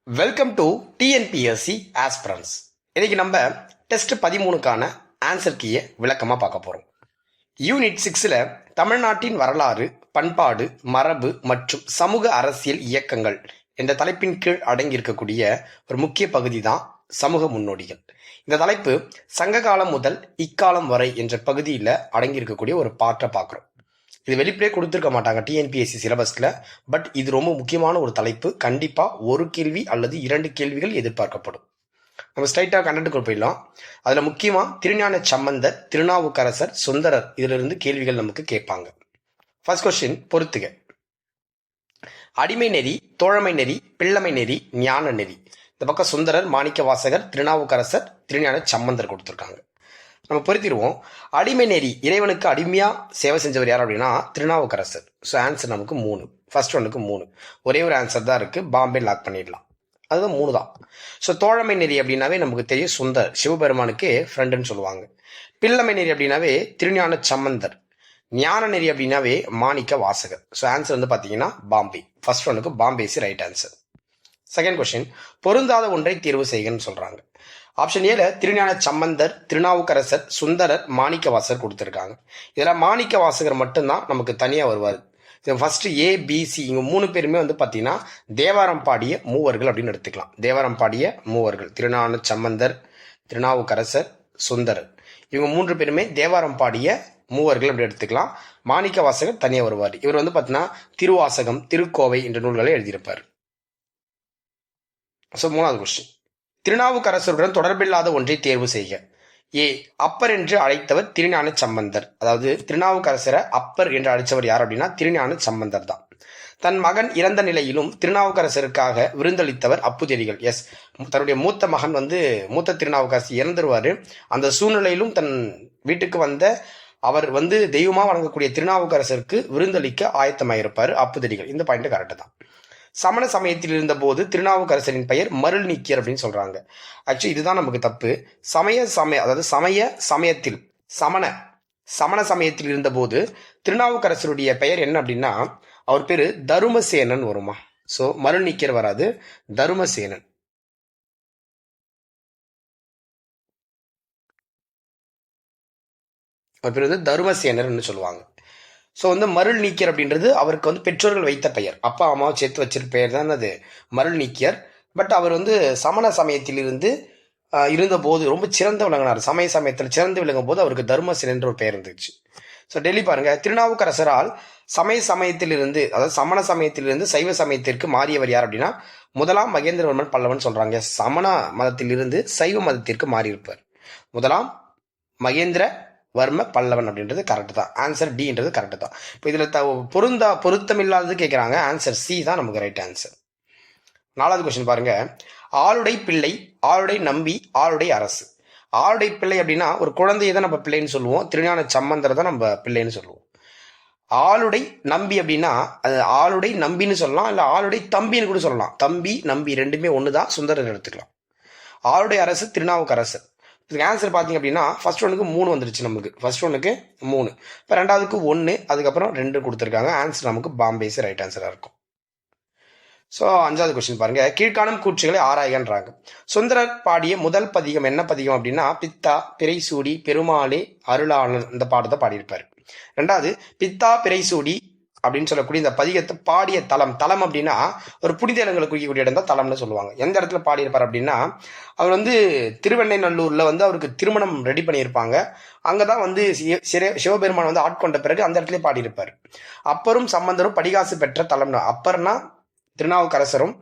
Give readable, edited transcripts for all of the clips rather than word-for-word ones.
Welcome to TNPSC aspirants. இன்னைக்கு நம்ம test 13க்கான answer கீயை விளக்கமா பார்க்க போறோம். யூனிட் 6ல தமிழ்நாட்டின் வரலாறு, பண்பாடு, மரபு மற்றும் சமூக அரசியல் இயக்கங்கள் என்ற தலைப்பின் கீழ் அடங்கியிருக்கக்கூடிய ஒரு முக்கிய பகுதி தான் சமூக முன்னோடிகள். இந்த தலைப்பு சங்க காலம் முதல் இக்காலம் வரை என்ற பகுதியில் அடங்கியிருக்கக்கூடிய ஒரு பாட்டை பார்க்குறோம். இது வெளிப்படையே கொடுத்துருக்க மாட்டாங்க டிஎன்பிஎஸ்சி சிலபஸ்ல. பட் இது ரொம்ப முக்கியமான ஒரு தலைப்பு. கண்டிப்பா ஒரு கேள்வி அல்லது 2 கேள்விகள் எதிர்பார்க்கப்படும். நம்ம ஸ்ட்ரைட்டா கண்டென்ட்டுக்கு போயிடலாம். அதுல முக்கியமா திருஞான சம்பந்தர், திருநாவுக்கரசர், சுந்தரர் இதுல இருந்து கேள்விகள் நமக்கு கேட்பாங்க. ஃபர்ஸ்ட் கொஸ்டின் பொறுத்துக. அடிமை நெறி, தோழமை நெறி, பிள்ளமை நெறி, ஞான நெறி. இந்த பக்கம் சுந்தரர், மாணிக்க வாசகர், திருநாவுக்கரசர், திருஞான சம்பந்தர் கொடுத்துருக்காங்க. நம்ம பொருத்திடுவோம். அடிமை நெறி, இறைவனுக்கு அடிமையா சேவை செஞ்சவர் யார் அப்படின்னா திருநாவுக்கரசர். ஸோ ஆன்சர் நமக்கு 3. ஃபர்ஸ்ட் ஒன்னுக்கு 3. ஒரே ஒரு ஆன்சர் தான் இருக்கு. பாம்பே லாக் பண்ணிடலாம். அதுதான் 3 தான். ஸோ தோழமை நெறி அப்படின்னாவே நமக்கு தெரியும் சுந்தர், சிவபெருமானுக்கு ஃப்ரெண்டுன்னு சொல்லுவாங்க. பிள்ளமை நெறி அப்படின்னாவே திருஞான சம்பந்தர். ஞான நெறி அப்படின்னாவே மாணிக்க வாசகர். ஸோ ஆன்சர் வந்து பார்த்தீங்கன்னா பாம்பே. ஃபர்ஸ்ட் ஒன்னுக்கு Bombay is right answer. Second question, பொருந்தாத ஒன்றை தேர்வு செய்கன்னு சொல்றாங்க. ஆப்ஷன் ஏல திருஞான சம்பந்தர், திருநாவுக்கரசர், சுந்தரர், மாணிக்க வாசகர் கொடுத்துருக்காங்க. இதில் மாணிக்க வாசகர் மட்டும்தான் நமக்கு தனியாக வருவார். ஃபர்ஸ்ட் ஏ, பி, சி இவங்க 3 பேருமே வந்து பார்த்தீங்கன்னா தேவாரம் பாடிய மூவர்கள் அப்படின்னு எடுத்துக்கலாம். தேவாரம் பாடிய மூவர்கள் திருஞான சம்பந்தர், திருநாவுக்கரசர், சுந்தரர் இவங்க 3 பேருமே தேவாரம் பாடிய மூவர்கள் அப்படி எடுத்துக்கலாம். மாணிக்க வாசகர் தனியாக வருவார். இவர் வந்து பார்த்தீங்கன்னா திருவாசகம், திருக்கோவை என்ற நூல்களை எழுதியிருப்பார். ஸோ 3வது கொஸ்டின், திருநாவுக்கரசருடன் தொடர்பில்லாத ஒன்றை தேர்வு செய்க. ஏ, அப்பர் என்று அழைத்தவர் திருஞான சம்பந்தர். அதாவது திருநாவுக்கரசரை அப்பர் என்று அழைத்தவர் யார் அப்படின்னா திருஞான சம்பந்தர் தான். தன் மகன் இறந்த நிலையிலும் திருநாவுக்கரசருக்காக விருந்தளித்தவர் அப்புதெரிகள். எஸ், தன்னுடைய மூத்த மகன் மூத்த திருநாவுக்கரசர் இறந்துருவாரு. அந்த சூழ்நிலையிலும் தன் வீட்டுக்கு வந்த அவர் தெய்வமா வணங்கக்கூடிய திருநாவுக்கரசருக்கு விருந்தளிக்க ஆயத்தமாயிருப்பார் அப்புதெரிகள். இந்த பாயிண்ட் கரெக்ட் தான். சமண சமயத்தில் இருந்த போது திருநாவுக்கரசரின் பெயர் மருள் நீக்கியர் அப்படின்னு சொல்றாங்க. ஆக்சுவலி இதுதான் நமக்கு தப்பு. அதாவது சமயத்தில் சமண சமயத்தில் இருந்த போது திருநாவுக்கரசருடைய பெயர் என்ன அப்படின்னா அவர் பேரு தருமசேனன் வருமா. சோ மருள் நீக்கியர் வராது, தருமசேனன். அவர் பேர் தருமசேனர்னு சொல்லுவாங்க. ஸோ மருள் நீக்கியர் அப்படின்றது அவருக்கு பெற்றோர்கள் வைத்த பெயர், அப்பா அம்மாவை சேர்த்து வச்சிருக்க பெயர் தான் அது மருள் நீக்கியர். பட் அவர் சமண சமயத்தில் இருந்தபோது ரொம்ப சிறந்து விளங்கினார். சமயத்தில் சிறந்து விளங்கும் போது அவருக்கு தர்மசேனன் என்ற ஒரு பெயர் இருந்துச்சு. ஸோ டெல்லி பாருங்க, திருநாவுக்கரசரால் சமயத்திலிருந்து அதாவது சமண சமயத்திலிருந்து சைவ சமயத்திற்கு மாறியவர் யார் அப்படின்னா முதலாம் மகேந்திரவர்மன் பல்லவன் சொல்றாங்க. சமண மதத்திலிருந்து சைவ மதத்திற்கு மாறி இருப்பார் முதலாம் மகேந்திர வர்ம பல்லவன் அப்படின்றது கரெக்ட் தான். ஆன்சர் டின்றது கரெக்ட் தான். இப்போ இதுல பொருத்தம் இல்லாதது கேட்கிறாங்க. ஆன்சர் சி தான் நமக்கு ரைட் ஆன்சர். 4வது கொஸ்டின் பாருங்க. ஆளுடை பிள்ளை, ஆளுடை நம்பி, ஆளுடை அரசு. ஆளுடை பிள்ளை அப்படின்னா ஒரு குழந்தையை தான் நம்ம பிள்ளைன்னு சொல்லுவோம். திருஞான சம்பந்தரை தான் நம்ம பிள்ளைன்னு சொல்லுவோம். ஆளுடை நம்பி அப்படின்னா அது ஆளுடை நம்பின்னு சொல்லலாம், இல்ல ஆளுடை தம்பின்னு கூட சொல்லலாம். தம்பி நம்பி ரெண்டுமே ஒண்ணுதான், சுந்தரர் எடுத்துக்கலாம். ஆளுடை அரசு திருநாவுக்கரசர். இதுக்கு ஆன்சர் பார்த்தீங்க அப்படின்னா ஃபர்ஸ்ட் ஒன்னுக்கு 3 வந்துருச்சு நமக்கு. ஃபர்ஸ்ட் ஒன்னுக்கு 3, இப்போ 2வதுக்கு 1, அதுக்கப்புறம் 2 கொடுத்துருக்காங்க. ஆன்சர் நமக்கு பாம்பேஸ் ரைட் ஆன்சராக இருக்கும். ஸோ 5வது கொஸ்டின் பாருங்க. கீழ்காணும் கூற்றுகளை ஆராய்கின்றாங்க. சுந்தரர் பாடிய முதல் பதிகம் என்ன பதிகம் அப்படின்னா பித்தா பிறைசூடி பெருமாளே அருளாளன் இந்த பாடத்தை பாடியிருப்பாரு. 2வது பித்தா பிறைசூடி அப்படின்னு சொல்லக்கூடிய இந்த பதிகத்தை பாடிய தலம் அப்படின்னா ஒரு புனித இடங்களை குறிக்கக்கூடிய இடம் தான் தலம்னு சொல்லுவாங்க. எந்த இடத்துல பாடியிருப்பார் அப்படின்னா அவர் திருவெண்ணைநல்லூர்ல அவருக்கு திருமணம் ரெடி பண்ணியிருப்பாங்க. அங்கதான் சிவபெருமான் ஆட்கொண்ட பிறகு அந்த இடத்துல பாடியிருப்பார். அப்பரும் சம்பந்தரும் படிகாசு பெற்ற தலம்னா, அப்பர்னா திருநாவுக்கரசரும்,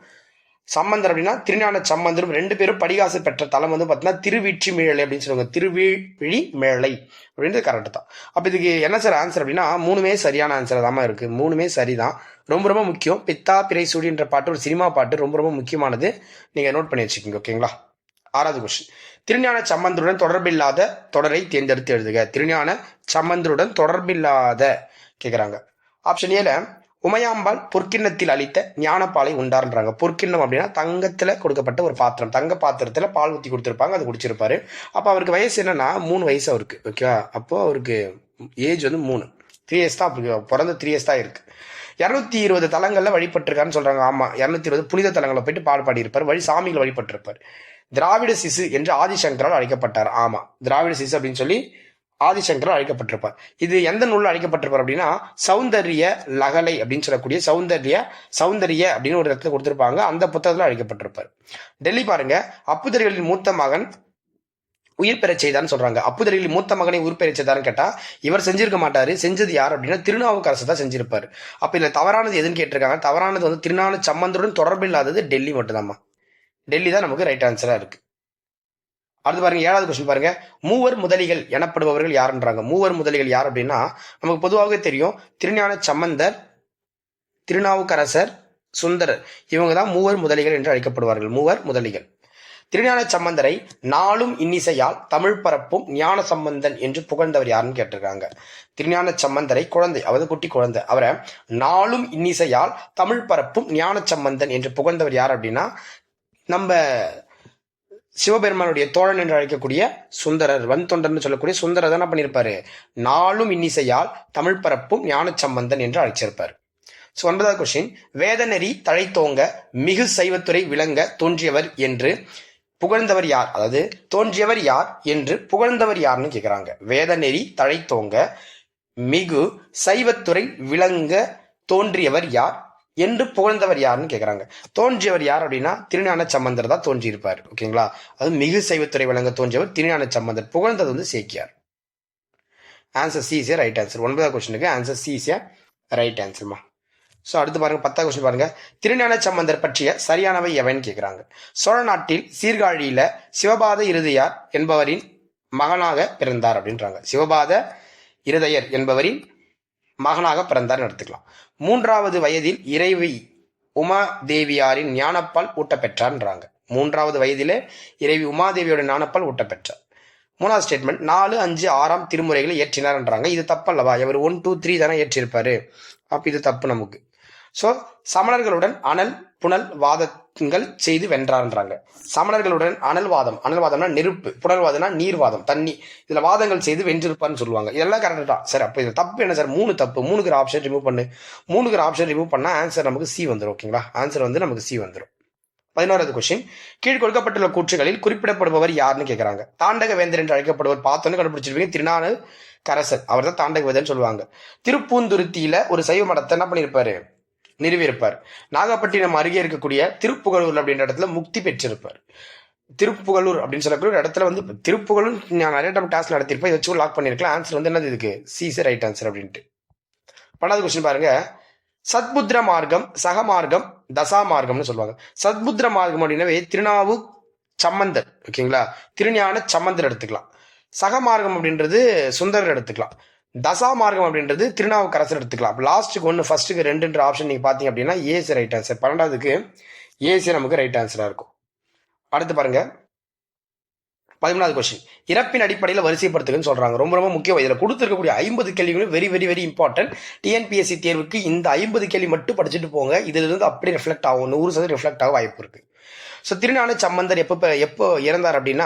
சம்பந்தர் அப்படின்னா திருஞான சம்பந்தரும் 2 பேரும் படிகாசு பெற்ற தலம் பார்த்தீங்கன்னா திருவிழி மேழை அப்படின்னு சொல்லுவாங்க. திருவிழி மேழை அப்படின்றது கரெக்ட் தான். அப்ப இதுக்கு என்ன சார் ஆன்சர் அப்படின்னா 3மே சரியான ஆன்சர் தான் இருக்கு. 3மே சரிதான். ரொம்ப ரொம்ப முக்கியம். பித்தா பிறைசூடின்ற பாட்டு ஒரு சினிமா பாட்டு, ரொம்ப ரொம்ப முக்கியமானது. நீங்க நோட் பண்ணி வச்சுக்கோங்க. ஓகேங்களா. 6வது கொஸ்டின், திருஞான சம்பந்தருடன் தொடர்பில்லாத தொடரை தேர்ந்தெடுத்து எழுதுக. திருஞான சம்பந்தருடன் தொடர்பில்லாத கேட்கிறாங்க. ஆப்ஷன் ஏல உமையாம்பாள் பொற்கிண்ணத்தில் அளித்த ஞானப்பாலை உண்டார்ன்றாங்க. பொற்கிண்ணம் அப்படின்னா தங்கத்துல கொடுக்கப்பட்ட ஒரு பாத்திரம், தங்க பாத்திரத்துல பால் ஊற்றி கொடுத்துருப்பாங்க, அது குடிச்சிருப்பாரு. அப்ப அவருக்கு வயசு என்னன்னா 3 வயசு அவருக்கு. ஓகேவா. அப்போ அவருக்கு ஏஜ் 3 இயர்ஸ் தான், பிறந்த 3 இயர்ஸ் தான் இருக்கு. 220 தலங்கள்ல வழிபட்டிருக்காருன்னு சொல்றாங்க. ஆமா, 220 புனித தலங்களை போயிட்டு பாடியிருப்பார், சாமிகளை வழிபட்டிருப்பார். திராவிட சிசு என்று ஆதிசங்கரால் அழைக்கப்பட்டார். ஆமா, திராவிட சிசு அப்படின்னு சொல்லி ஆதிசங்கரால் அழைக்கப்பட்டிருப்பார். இது எந்த நூல்ல அழைக்கப்பட்டிருப்பார் அப்படின்னா சௌந்தர்ய லகலை அப்படின்னு சொல்லக்கூடிய சௌந்தர்ய அப்படின்னு ஒரு இடத்துல கொடுத்திருப்பாங்க, அந்த புத்தகத்துல அழைக்கப்பட்டிருப்பார். டெல்லி பாருங்க, அப்புதர்களின் மூத்த மகன் உயிர் பெற செய்தான்னு சொல்றாங்க. அப்புதர்களின் மூத்த மகனை உயிர் பெற செய்தான்னு கேட்டா இவர் செஞ்சிருக்க மாட்டாரு. செஞ்சது யார் அப்படின்னா திருநாவுக்கரசு தான் செஞ்சிருப்பாரு. அப்ப இதுல தவறானது எதுன்னு கேட்டிருக்காங்க. தவறானது வந்து திருநான சம்பந்தருடன் தொடர்பு இல்லாதது டெல்லி மட்டும்தாம்மா. டெல்லி தான் நமக்கு ரைட் ஆன்சரா இருக்கு. அடுத்து பாருங்க, 7வது கொஸ்டின் பாருங்க. மூவர் முதலிகள் எனப்படுபவர்கள் யாருன்றாங்க. மூவர் முதலிகள் யார் அப்படின்னா நமக்கு பொதுவாகவே தெரியும், திருஞான சம்பந்தர், திருநாவுக்கரசர், சுந்தரர், இவங்க தான் மூவர் முதலிகள் என்று அழைக்கப்படுவார்கள். மூவர் முதலிகள். திருஞான சம்பந்தரை நாளும் இன்னிசையால் தமிழ் பரப்பும் ஞான சம்பந்தன் என்று புகழ்ந்தவர் யாருன்னு கேட்டிருக்காங்க. திருஞான சம்பந்தரை குழந்தை, அதாவது குட்டி குழந்தை, அவரை நாளும் இன்னிசையால் தமிழ் பரப்பும் ஞான சம்பந்தன் என்று புகழ்ந்தவர் யார் அப்படின்னா நம்ம சிவபெருமானுடைய தோழன் என்று அழைக்கக்கூடிய சுந்தரர், தொண்டர்னு சொல்லக்கூடிய சுந்தரர் தான் பண்ணியிருப்பாரு, நாளும் இன்னிசையால் தமிழ் பரப்பும் ஞான சம்பந்தன் என்று அழைச்சிருப்பார். 9வது கொஸ்டின். வேதநெறி தழைத்தோங்க மிகு சைவத்துறை விளங்க தோன்றியவர் என்று புகழ்ந்தவர் யார், அதாவது தோன்றியவர் யார் என்று புகழ்ந்தவர் யாருன்னு கேட்கிறாங்க. வேதநெறி தழைத்தோங்க மிகு சைவத்துறை விளங்க தோன்றியவர் யார் என்று புகழ்ந்தவர் யாருன்னு கேட்கிறாங்க. தோன்றியவர் யார் அப்படின்னா திருஞான சம்பந்தர் தான் தோன்றியிருப்பார். ஓகேங்களா, அது மிகு சைவத்துறை விளங்க தோன்றியவர் திருஞான சம்பந்தர், புகழ்ந்தது வந்து Sekkiyar. Answer C is right answer. 9வது கொஸ்டினுக்கு ஆன்சர் சி இஸ் ரைட் ஆன்சர்மா. ஸோ அடுத்து பாருங்க, 10வது கொஸ்டின் பாருங்க. திருஞான சம்பந்தர் பற்றிய சரியானவை எவன்னு கேட்கிறாங்க. சோழ நாட்டில் சீர்காழியில சிவபாத இருதயார் என்பவரின் மகனாக பிறந்தார் அப்படின்றாங்க. சிவபாத இருதயர் என்பவரின் மகனாக பிறந்தார் எடுத்துக்கலாம். 3வது வயதில் இறைவி உமாதேவியாரின் ஞானப்பால் ஊட்ட பெற்றார்ன்றாங்க. 3வது வயதிலே இறைவி உமாதேவியோட ஞானப்பால் ஊட்ட பெற்றார். 3வது ஸ்டேட்மெண்ட் 4, 5, 6 திருமுறைகளை ஏற்றினார்ன்றாங்க. இது தப்பு அல்லவா? இவர் 1, 2, 3 தானே ஏற்றிருப்பாரு. அப்ப இது தப்பு நமக்கு. ஸோ சமணர்களுடன் அனல் புனல் வாதங்கள் செய்து வென்றார்ன்றாங்க. சமணர்களுடன் அனல்வாதம்னா நெருப்பு, புனல்வாதம்னா நீர்வாதம், தண்ணி, இதுல வாதங்கள் செய்து வென்றிருப்பார்னு சொல்லுவாங்க. இதெல்லாம் கரெக்ட் தான் சார். அப்ப இது தப்பு என்ன சார்? 3 தப்பு. 3க்கு ஆப்ஷன் ரிமூவ் பண்ணு. 3க்கு ஆப்ஷன் ரிமூவ் பண்ணா ஆன்சர் நமக்கு சி வந்துடும். ஓகேங்களா, ஆன்சர் வந்து நமக்கு சி வந்துடும். 11வது கொஸ்டின். கீழ் கொடுக்கப்பட்டுள்ள கூற்றுகளில் குறிப்பிடப்படுபவர் யாருன்னு கேட்கிறாங்க. தாண்டக வேந்தர் என்று அழைக்கப்படுவர் பார்த்தோன்னு கண்டுபிடிச்சிருப்பீங்க, திருநாவுக்கரசர், அவர் தான் தாண்டக வேந்தர்னு சொல்லுவாங்க. திருப்பூந்துருத்தியில ஒரு சைவ மடத்தை என்ன பண்ணியிருப்பாரு, நிறுவியிருப்பார். நாகப்பட்டினம் அருகே இருக்கக்கூடிய திருப்புகலூர் அப்படின்ற இடத்துல முக்தி பெற்றிருப்பார். திருப்புகலூர் அப்படின்னு சொல்லக்கூடிய ஒரு இடத்துல வந்து திருப்புகலூர் நான் நிறைய டைம் டாஸ்க் நடத்திருப்பேன், இதை வச்சு லாக் பண்ணிருக்கலாம். ஆன்சர் வந்து என்னது இதுக்கு? சி இஸ் ரைட் ஆன்சர் அப்படின்ட்டு. 12வது கொஸ்டின் பாருங்க. சத்புத்திர மார்க்கம், சகமார்க்கம், தசா மார்க்கம்னு சொல்லுவாங்க. சத்புத்திர மார்க்கம் அப்படின்னாவே திருநாவு சம்பந்தர். ஓகேங்களா, திருஞான சம்பந்தர் எடுத்துக்கலாம். சகமார்க்கம் அப்படின்றது சுந்தரர் எடுத்துக்கலாம். தசா மார்க்கம் அப்படின்றது திருநாவுக்கரசர் எடுத்துக்கலாம். லாஸ்ட்டுக்கு 1, ஃபர்ஸ்ட்டுக்கு 2 ஆப்ஷன் நீங்க பாத்தீங்க அப்படின்னா ஏசி ரைட் ஆன்சர். 12வதுக்கு ஏசி நமக்கு ரைட் ஆன்சரா இருக்கும். அடுத்து பாருங்க, 13வது கொஸ்டின். இறப்பின் அடிப்படையில் வரிசைப்படுத்துன்னு சொல்றாங்க. ரொம்ப ரொம்ப முக்கியம். இதுல கொடுத்திருக்கக்கூடிய 50 கேள்விகளும் very very very important. TNPSC தேர்வுக்கு இந்த 50 கேள்வி மட்டும் படிச்சுட்டு போங்க. இதுல இருந்து அப்படி ரிஃப்ளெக்ட் ஆகும், 100% ரிஃப்ளெக்ட் ஆக வாய்ப்பு இருக்கு. ஸோ திருஞான சம்பந்தர் எப்போ இறந்தார் அப்படின்னா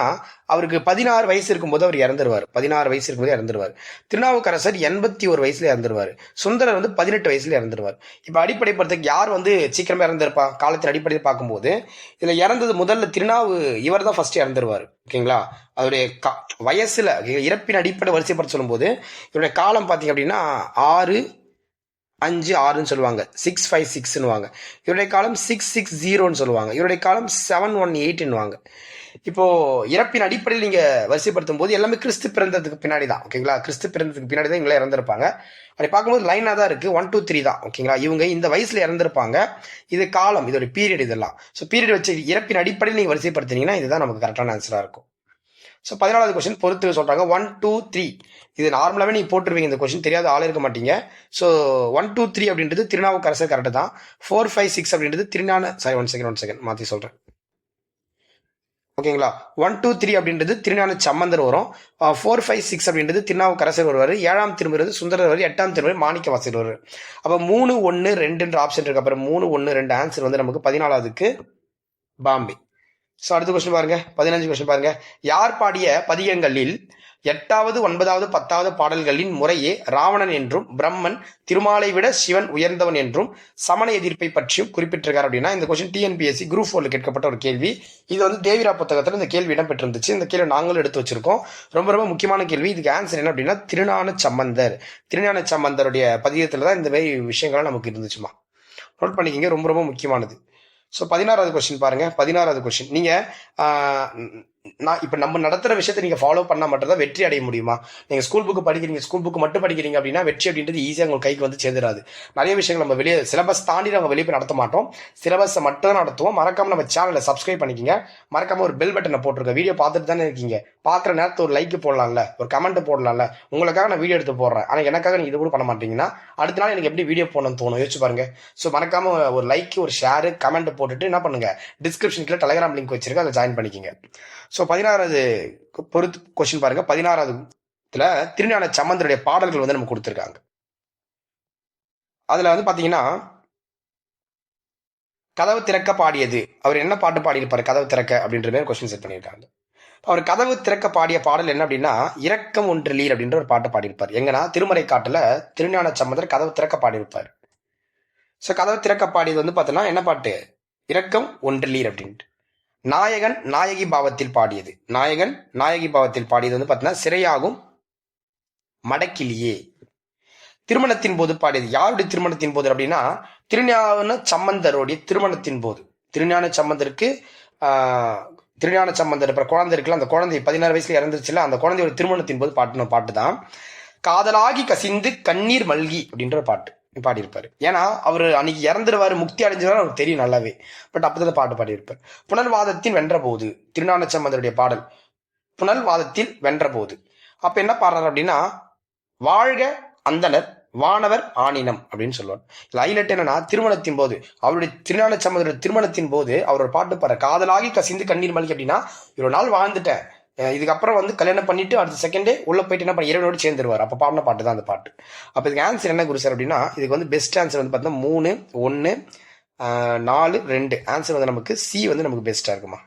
அவருக்கு 16 வயசு இருக்கும்போது அவர் இறந்துருவார். 16 வயசு இருக்கும்போது இறந்துருவார். திருநாவுக்கரசர் 81 வயசுல இறந்துருவார். சுந்தரர் வந்து 18 வயசுல இறந்துருவார். இப்போ அடிப்படைப்படுறதுக்கு யார் வந்து சீக்கிரமா இறந்திருப்பா காலத்தின் அடிப்படையில் பார்க்கும்போது இதுல இறந்தது முதல்ல இவர் தான் ஃபர்ஸ்ட் இறந்துருவார். ஓகேங்களா, அவருடைய வயசுல இறப்பின் அடிப்படை வரிசைப்படுத்த சொல்லும்போது இவருடைய காலம் பார்த்தீங்க அப்படின்னா 6, 5, 6ன்னு சொல்லுவாங்க. 656 வாங்க. இவருடைய காலம் 660 சொல்லுவாங்க. இவருடைய காலம் 718 வாங்க. இப்போ இறப்பின் அடிப்படையில் நீங்க வரிசைப்படுத்தும் போது எல்லாமே கிறிஸ்து பிறந்ததுக்கு பின்னாடி தான். ஓகேங்களா, கிறிஸ்து பிறந்ததுக்கு பின்னாடி தான் இவங்களே இறந்திருப்பாங்க. அப்படி பார்க்கும்போது லைனா தான் இருக்கு, 1, 2, 3 தான். ஓகேங்களா, இவங்க இந்த வயசுல இறந்திருப்பாங்க. இது காலம், இதோட பீரியட் இதெல்லாம். ஸோ பீரியட் வச்சு இறப்பின் அடிப்படையில் நீங்க வரிசைப்படுத்தினீங்கன்னா இதுதான் நமக்கு கரெக்டான ஆன்சரா இருக்கும். ஸோ 14வது கொஸ்டின் பொறுத்து சொல்றாங்க. 1, 2, 3 இது நார்மலாவே நீங்க போட்டுருவீங்க. இந்த கொஸ்டின் தெரியாத ஆள் இருக்க மாட்டீங்க. ஸோ 1, 2, 3 அப்படின்றது திருநாவுக்கரசர் கரெக்ட் தான். 4, 5, 6 அப்படின்றது ஒன் செகண்ட் மாத்தி சொல்றேன். ஓகேங்களா, 1, 2, 3 அப்படின்றது திருஞான சம்பந்தர் வரும். 4, 5, 6 அப்படின்றது திருநாவுக்கரசர் வருவார். 7ஆம் திருமுறை சுந்தரர் வருவார். 8ஆம் திருமுறை மாணிக்கவாசகர் வருவார். அப்ப 3, 1, 2 ஆப்ஷன் இருக்கு. அப்புறம் 3, 1, 2 ஆன்சர் வந்து நமக்கு 14வதுக்கு பாம்பே. ஸோ அடுத்த கொஸ்டின் பாருங்க, 15 கொஸ்டின் பாருங்க. யார் பாடிய பதிகங்களில் 8வது 9வது 10வது பாடல்களின் முறையே ராவணன் என்றும் பிரம்மன் திருமாலை விட சிவன் உயர்ந்தவன் என்றும் சமண எதிர்ப்பை பற்றியும் குறிப்பிட்டிருக்காரு அப்படின்னா இந்த கொஸ்டின் டிஎன்பிஎஸ்சி குரூப் 4 கேட்கப்பட்ட ஒரு கேள்வி. இது வந்து தேவிரா புத்தகத்தில் இந்த கேள்வி இடம்பெற்றிருந்துச்சு. இந்த கேள்வி நாங்களும் எடுத்து வச்சிருக்கோம். ரொம்ப ரொம்ப முக்கியமான கேள்வி. இதுக்கு ஆன்சர் என்ன அப்படின்னா திருஞான சம்பந்தர். திருஞான சம்பந்தருடைய பதிகத்துல தான் இந்த மாதிரி விஷயங்கள்லாம் நமக்கு இருந்துச்சுமா. நோட் பண்ணிக்கிங்க, ரொம்ப ரொம்ப முக்கியமானது. ஸோ 16வது கொஸ்டின் பாருங்க. 16வது கொஸ்டின், நீங்க நான் இப்போ நம்ம நடத்துகிற விஷயத்தை நீங்கள் ஃபாலோ பண்ணால் மட்டும்தான் வெற்றி அடைய முடியுமா? நீங்கள் ஸ்கூல் புக்கு படிக்கிறீங்க, ஸ்கூல் புக்கு மட்டும் படிக்கிறீங்க அப்படின்னா வெற்றி அப்படின்றது ஈஸியாக உங்கள் கைக்கு வந்து சேர்ந்துடாது. நிறைய விஷயங்கள் நம்ம வெளியே சிலபஸ் தாண்டி நம்ம வெளியே போய் நடத்த மாட்டோம். சிலபஸை மட்டும் தான் நடத்துவோம். மறக்காமல் நம்ம சேனலை சப்ஸ்கிரைப் பண்ணிக்கிங்க. மறக்காமல் ஒரு பெல் பட்டனை போட்டிருக்க. வீடியோ பார்த்துட்டு தானே இருக்கீங்க. பார்க்குற நேரத்தை ஒரு லைக் போடலாம்ல, ஒரு கமெண்ட் போடலாம்ல. உங்களுக்காக நான் வீடியோ எடுத்து போடுறேன். ஆனால் எனக்காக நீங்கள் இது கூட பண்ண மாட்டீங்கன்னா அடுத்த நாள் எனக்கு எப்படி வீடியோ போடணும்னு தோணும், யோசிச்சு பாருங்க. ஸோ மறக்காமல் ஒரு லைக், ஒரு ஷேரு, கமெண்ட் போட்டுட்டு என்ன பண்ணுங்க, டிஸ்கிரிப்ஷனுக்குள்ள டெலிகிராம் லிங்க் வச்சிருக்க, அதை ஜாயின் பண்ணிக்கிங்க. ஸோ 16வது பொறுத்து கொஸ்டின் பாருங்க. 16வதுல திருஞான சம்பந்தருடைய பாடல்கள் வந்து நம்ம கொடுத்துருக்காங்க. அதுல வந்து பாத்தீங்கன்னா கதவு திறக்க பாடியது, அவர் என்ன பாட்டு பாடியிருப்பாரு கதவு திறக்க அப்படின்ற மாதிரி கொஸ்டின் செட் பண்ணியிருக்காங்க. அவர் கதவு திறக்க பாடிய பாடல் என்ன அப்படின்னா இரக்கம் ஒன்றிலீர் அப்படின்ற ஒரு பாட்டு பாடியிருப்பார். எங்கன்னா திருமறை காட்டுல திருஞான சம்பந்தர் கதவு திறக்க பாடியிருப்பார். ஸோ கதவு திறக்க பாடியது வந்து பார்த்தோன்னா என்ன பாட்டு, இரக்கம் ஒன்றிலீர் அப்படின்ட்டு. நாயகன் நாயகி பாவத்தில் பாடியது, நாயகன் நாயகி பாவத்தில் பாடியது வந்து பார்த்தீங்கன்னா சிறையாகும் மடக்கிலியே. திருமணத்தின் போது பாடியது, யாருடைய திருமணத்தின் போது அப்படின்னா திருஞான சம்பந்தருடைய திருமணத்தின் போது. திருஞான சம்பந்தருக்கு திருஞான சம்பந்தர் குழந்தை இருக்குல்ல, அந்த குழந்தை 16 வயசுல இறந்துருச்சுல, அந்த குழந்தையோட திருமணத்தின் போது பாட்டின பாட்டு தான் காதலாகி கசிந்து கண்ணீர் மல்கி அப்படின்ற பாட்டு பாடியிருப்பாரு. ஏன்னா அவர் அன்னைக்கு இறந்துருவாரு, முக்தி அடைஞ்சிருவாரு அவருக்கு தெரியும் நல்லாவே. பட் அப்பதான் பாட்டு பாடியிருப்பார். புனல்வாதத்தில் வென்ற போது, திருஞான சம்பந்தருடைய பாடல் புனல்வாதத்தில் வென்ற போது. அப்ப என்ன பாடுறாரு அப்படின்னா வாழ்க அந்தனர் வானவர் ஆனினம் அப்படின்னு சொல்லுவார். ஹைலைட் என்னன்னா திருமணத்தின் போது, அவருடைய திருஞான சம்பந்தருடைய திருமணத்தின் போது அவரோட பாட்டு பாரு காதலாகி கசிந்து கண்ணீர் மல்கி அப்படின்னா இவ்வளவு நாள் வாழ்ந்துட்டேன், இதுக்கப்புறம் வந்து கல்யாணம் பண்ணிட்டு அடுத்த செகண்டே உள்ள போயிட்டு என்ன பண்ண இறைவனோடு சேர்ந்துருவார். அப்ப பாடின பாட்டு தான் அந்த பாட்டு. அப்ப இதுக்கு ஆன்சர் என்ன குரு சார் அப்படின்னா இதுக்கு வந்து பெஸ்ட் ஆன்சர் வந்து பார்த்தீங்கன்னா 3, 1, 4, 2 ஆன்சர் வந்து நமக்கு சி வந்து நமக்கு பெஸ்டா இருக்குமா.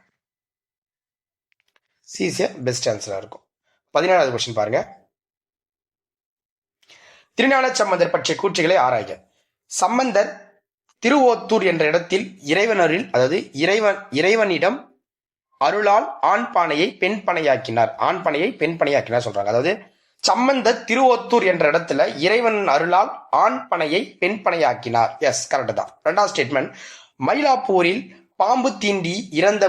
சி பெஸ்ட் ஆன்சரா இருக்கும். 17வது கொஸ்டின் பாருங்க. திருஞான சம்பந்தர் பற்றிய கூற்றுகளை ஆராய்க. சம்பந்தர் திருவோத்தூர் என்ற இடத்தில் இறைவனரில், அதாவது இறைவனிடம் அருளால் ஆண் பானையை பெண் பனையாக்கினார், ஆண் பனையை பெண் பனையாக்கினார் சொல்றாங்க. அதாவது சம்பந்தர் திருவோத்தூர் என்ற இடத்துல இறைவன் அருளால் ஆண் பனையை பெண் பனையாக்கினார். எஸ், கரெக்ட் தான். 2வது ஸ்டேட்மெண்ட், மயிலாப்பூரில் பாம்பு தீண்டி இறந்த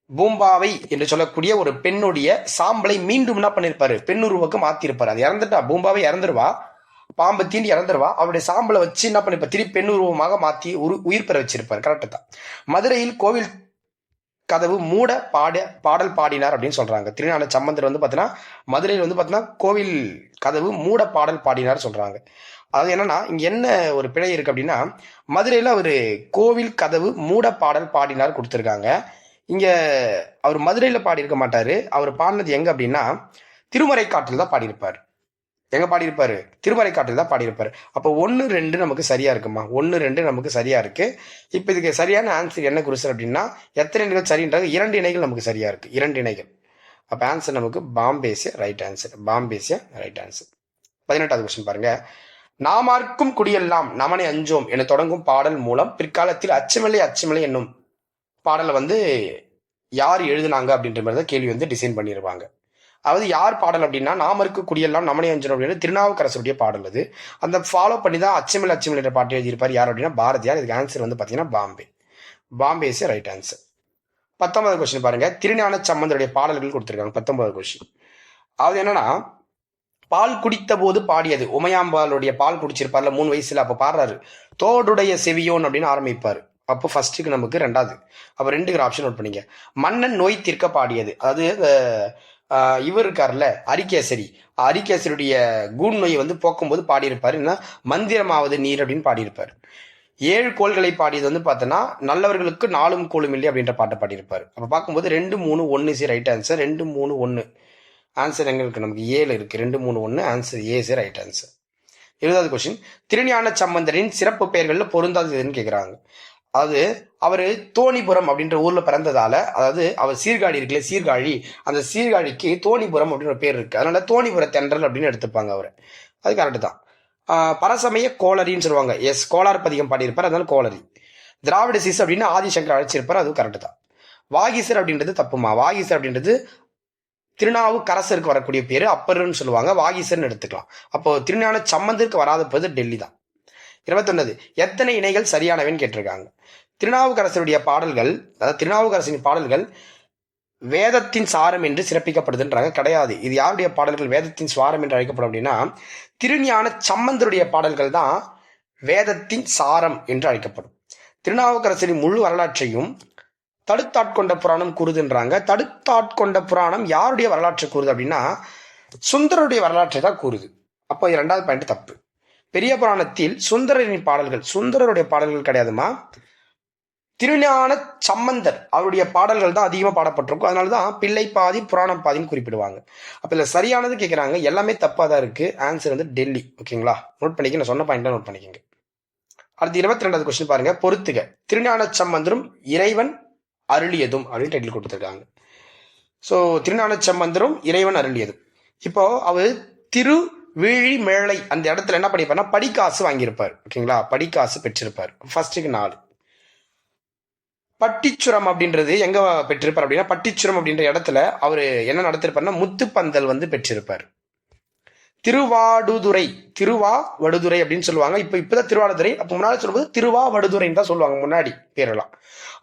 பூம்பாவை என்று சொல்லக்கூடிய ஒரு பெண்ணுடைய சாம்பலை மீண்டும் என்ன பண்ணிருப்பாரு, பெண்ணுருவுக்கு மாத்திருப்பாரு. அது இறந்துட்டா, பூம்பாவை இறந்துருவா, பாம்பு தீண்டி இறந்துருவா, அவருடைய சாம்பலை வச்சு என்ன பண்ணிருப்பார், திருப்பி பெண்ணுருவமாக மாத்தி உயிர் பெற வச்சிருப்பார். கரெக்ட் தான். மதுரையில் கோவில் கதவு மூட பாடல் பாடினார் அப்படின்னு சொல்றாங்க. திருஞான சம்பந்தர் வந்து பாத்தீங்கன்னா மதுரையில் வந்து பாத்தீங்கன்னா கோவில் கதவு மூட பாடல் பாடினார் சொல்றாங்க. அது என்னன்னா இங்க என்ன ஒரு பிழை இருக்கு அப்படின்னா மதுரையில அவரு கோவில் கதவு மூட பாடல் பாடினார் கொடுத்திருக்காங்க. இங்க அவர் மதுரையில பாடியிருக்க மாட்டாரு. அவர் பாடினது எங்க அப்படின்னா திருமறை காட்டில் தான் பாடியிருப்பாரு. எங்க பாடியிருப்பாரு, திருமறை காட்டில் தான் பாடியிருப்பாரு. அப்போ 1, 2 நமக்கு சரியா இருக்குமா, 1, 2 நமக்கு சரியா இருக்கு. இப்ப இதுக்கு சரியான ஆன்சர் என்ன குருசர் அப்படின்னா எத்தனை இணைகள் சரின்றாங்க, 2 இணைகள் நமக்கு சரியா இருக்கு, 2 இணைகள். அப்ப ஆன்சர் நமக்கு பாம்பேசிய ரைட் ஆன்சர், பாம்பேசிய ரைட் ஆன்சர். 18வது கொஸ்டின் பாருங்க. நாமார்க்கும் குடியெல்லாம் நமனை அஞ்சோம் என தொடங்கும் பாடல் மூலம் பிற்காலத்தில் அச்சமில்லை என்னும் பாடலை வந்து யார் எழுதுனாங்க அப்படின்ற மாதிரி தான் கேள்வி வந்து டிசைன் பண்ணிருவாங்க. அதாவது யார் பாடல் அப்படின்னா நாமருக்கு குடியெல்லாம் நமனை அஞ்சனம் அப்படின்னு திருநாவுக்கரசருடைய பாடல். அது அந்த ஃபாலோ பண்ணி தான் அச்சமில்லை பாட்டு எழுதியிருப்பார். யார் அப்படின்னா பாரதியார். இதுக்கு ஆன்சர் வந்து பாத்தீங்கன்னா பாம்பே இஸ் ரைட் ஆன்சர். 19வது கொஸ்டின் பாருங்க. திருஞான சம்பந்தருடைய பாடல்கள் கொடுத்திருக்காங்க. 19வது கொஸ்டின் அது என்னன்னா பால் குடித்த போது பாடியது, உமையாம்பாளுடைய பால் குடிச்சிருப்பார்ல 3 வயசுல, அப்ப பாடுறாரு தோடுடைய செவியோன் அப்படின்னு ஆரம்பிப்பாரு. அப்போ ஃபர்ஸ்ட்டுக்கு நமக்கு 2வது, அப்ப 2க்கு ஆப்ஷன் நோட் பண்ணிங்க. மன்னன் நோய் தீர்க்க பாடியது, அதாவது இவர் இருக்கார்ல அரிகேசரியுடைய கூண் நோயை வந்து போக்கும்போது பாடியிருப்பாரு. என்ன மந்திரமாவது நீர் அப்படின்னு பாடியிருப்பாரு. 7 கோள்களை பாடியது வந்து பார்த்தோன்னா நல்லவர்களுக்கு 4 கோளும் இல்லை அப்படின்ற பாட்டை பாடியிருப்பாரு. அப்ப பார்க்கும்போது 2, 3, 1 சி ரைட் ஆன்சர். 2, 3, 1 ஆன்சர் எங்க இருக்கு, நமக்கு 7 இருக்கு. 2, 3, 1 answer A C right answer. 20வது கொஸ்டின். திருஞான சம்பந்தரின் சிறப்பு பெயர்கள்ல பொருந்தாததுன்னு கேட்கிறாங்க. அதாவது அவரு தோணிபுரம் அப்படின்ற ஊர்ல பிறந்ததால, அதாவது அவர் சீர்காழி இருக்குல்ல, சீர்காழி, அந்த சீர்காழிக்கு தோணிபுரம் அப்படின்னு ஒரு பேர் இருக்கு. அதனால தோணிபுர தென்றல் அப்படின்னு எடுத்துப்பாங்க அவரை. அது கரெக்டு தான். பரசமய கோளரின்னு சொல்லுவாங்க. எஸ், கோளார் பதிகம் பாடியிருப்பார், அதனால கோளரி. திராவிட சிஸ் அப்படின்னு ஆதிசங்கர் அழைச்சிருப்பார், அதுவும் கரெக்டு தான். வாகீசர் அப்படின்றது தப்புமா. வாகீசர் அப்படின்றது திருநாவுக்கரசருக்கு வரக்கூடிய பேரு, அப்பர்ன்னு சொல்லுவாங்க, வாகீசர்னு எடுத்துக்கலாம். அப்போ திருஞான சம்பந்தருக்கு வராத போது டெல்லி தான். 21 எத்தனை இணைகள் சரியானவன்னு கேட்டிருக்காங்க. திருநாவுக்கரசருடைய பாடல்கள், அதாவது திருநாவுக்கரசரின் பாடல்கள் வேதத்தின் சாரம் என்று சிறப்பிக்கப்படுதுன்றாங்க. கிடையாது. இது யாருடைய பாடல்கள் வேதத்தின் சுவாரம் என்று அழைக்கப்படும் அப்படின்னா, திருஞான சம்பந்தருடைய பாடல்கள் தான் வேதத்தின் சாரம் என்று அழைக்கப்படும். திருநாவுக்கரசரின் முழு வரலாற்றையும் தடுத்தாட்கொண்ட புராணம் கூறுதுன்றாங்க. தடுத்தாட்கொண்ட புராணம் யாருடைய வரலாற்றை கூறுது அப்படின்னா, சுந்தரருடைய வரலாற்றை தான் கூறுது. அப்போ இது 2வது பாயிண்ட் தப்பு. பெரிய புராணத்தில் சுந்தரரின் பாடல்கள், சுந்தரருடைய பாடல்கள் கிடையாதுமா, திருஞான சம்பந்தர் அவருடைய பாடல்கள் தான் அதிகமாக பாடப்பட்டிருக்கும். அதனாலதான் பிள்ளை பாதி புராணம் பாதின்னு குறிப்பிடுவாங்க. அப்ப இதுல சரியானது கேட்கிறாங்க, எல்லாமே தப்பா தான் இருக்கு. ஆன்சர் வந்து டெல்லி. ஓகேங்களா, நோட் பண்ணிக்க, நான் சொன்ன பாயிண்ட் நோட் பண்ணிக்கோங்க. அடுத்து 22வது கொஸ்டின் பாருங்க. பொறுத்துக. திருஞான சம்பந்தரும் இறைவன் அருளியதும் அப்படின்னு டைட்டில் கொடுத்துருக்காங்க. ஸோ திருஞான சம்பந்தரும் இறைவன் அருளியதும். இப்போ அவர் திருவிழி மேளை அந்த இடத்துல என்ன பண்ணிருப்பாருன்னா படிக்காசு வாங்கியிருப்பார். ஓகேங்களா, படிக்காசு பெற்றிருப்பார். ஃபர்ஸ்ட்டுக்கு 4. பட்டிச்சுரம் அப்படின்றது எங்க பெற்றிருப்பார் அப்படின்னா, பட்டிச்சுரம் அப்படின்ற இடத்துல அவர் என்ன நடத்திருப்பாருன்னா முத்துப்பந்தல் வந்து பெற்றிருப்பார். திருவாடுதுறை, திருவாவடுதுறை அப்படின்னு சொல்லுவாங்க. இப்பதான் திருவாடுதுறை, அப்ப முன்னாடி சொல்லும்போது திருவாவடுதுறைன்னு தான் சொல்லுவாங்க முன்னாடி பேரெல்லாம்.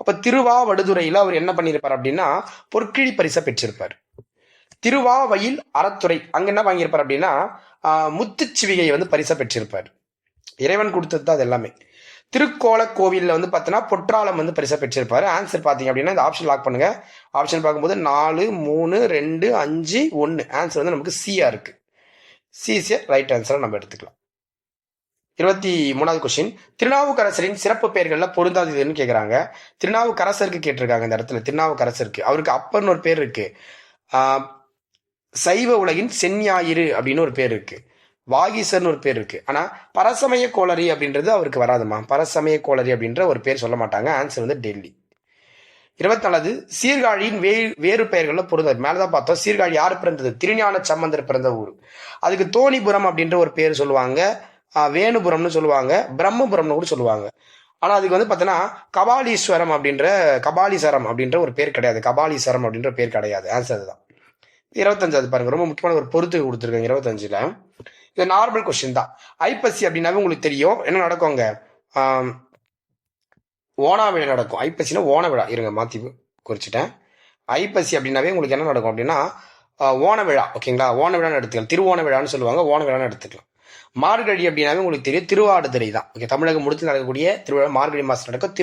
அப்ப திருவாவடுதுறையில அவர் என்ன பண்ணியிருப்பார் அப்படின்னா பொற்கிழி பரிசை பெற்றிருப்பார். திருவாவயில் அறத்துறை அங்க என்ன வாங்கியிருப்பார் அப்படின்னா முத்துச்சிவிகையை வந்து பரிசை பெற்றிருப்பார். இறைவன் கொடுத்தது தான் அது எல்லாமே. திருக்கோல கோவில்ல வந்து பார்த்தீங்கன்னா பொற்றாளம் வந்து பரிசா பெற்றிருப்பாரு. ஆன்சர் பாத்தீங்க அப்படின்னா இந்த ஆப்ஷன் லாக் பண்ணுங்க. ஆப்ஷன் பார்க்கும்போது 4, 3, 2, 5, 1. ஆன்சர் வந்து நமக்கு சியா இருக்கு. சிசிய ரைட் ஆன்சரை நம்ம எடுத்துக்கலாம். 23வது கொஸ்டின். திருநாவுக்கரசரின் சிறப்பு பெயர்கள்ல பொருந்தாததுன்னு கேட்கிறாங்க. திருநாவுக்கரசருக்கு கேட்டிருக்காங்க இந்த இடத்துல. திருநாவுக்கரசருக்கு அவருக்கு அப்பர்னு ஒரு பேர் இருக்கு. சைவ உலகின் செஞ்ஞாயிறு அப்படின்னு ஒரு பேர் இருக்கு. வாகீசர்னு ஒரு பேர் இருக்கு. ஆனா பரசமய கோளரி அப்படின்றது அவருக்கு வராதுமா. பரசமய கோளரி அப்படின்ற ஒரு பேர் சொல்ல மாட்டாங்க. ஆன்சர் வந்து டெல்லி. 24வது சீர்காழியின் வேறு பெயர்கள்ல பொருந்தாது. மேலதான் பார்த்தோம். சீர்காழி யார் பிறந்தது? திருஞான சம்பந்தர் பிறந்த ஊர். அதுக்கு தோணிபுரம் அப்படின்ற ஒரு பேர் சொல்லுவாங்க, வேணுபுரம்னு சொல்லுவாங்க, பிரம்மபுரம்னு கூட சொல்லுவாங்க. ஆனா அதுக்கு வந்து பார்த்தீங்கன்னா கபாலீஸ்வரம் அப்படின்ற ஒரு பேர் கிடையாது. கபாலீஸ்வரம் அப்படின்ற பேர் கிடையாது. ஆன்சர் தான். 25வது பாருங்க, ரொம்ப முக்கியமான ஒரு பொறுத்து கொடுத்துருக்காங்க 25ல. இது நார்மல் கொஸ்டின் தான். ஐப்பசி அப்படின்னாவே உங்களுக்கு தெரியும் என்ன நடக்குங்க. ஓணா விழா நடக்கும். ஐப்பசினா ஓண விழா. இருங்க மாத்தி குறிச்சிட்டேன். ஐப்பசி அப்படின்னாவே உங்களுக்கு என்ன நடக்கும் அப்படின்னா ஓண விழா. ஓகேங்களா, ஓண விழான்னு எடுத்துக்கலாம். திருவோண விழான்னு சொல்லுவாங்க, ஓண விழான்னு எடுத்துக்கலாம். மார்கழி அப்படின்னாவே உங்களுக்கு தெரியும் திருவாடுதுறை தான். ஓகே, தமிழகம் முடித்து நடக்கக்கூடிய திருவிழா மார்கழி மாசம் நடக்கும்.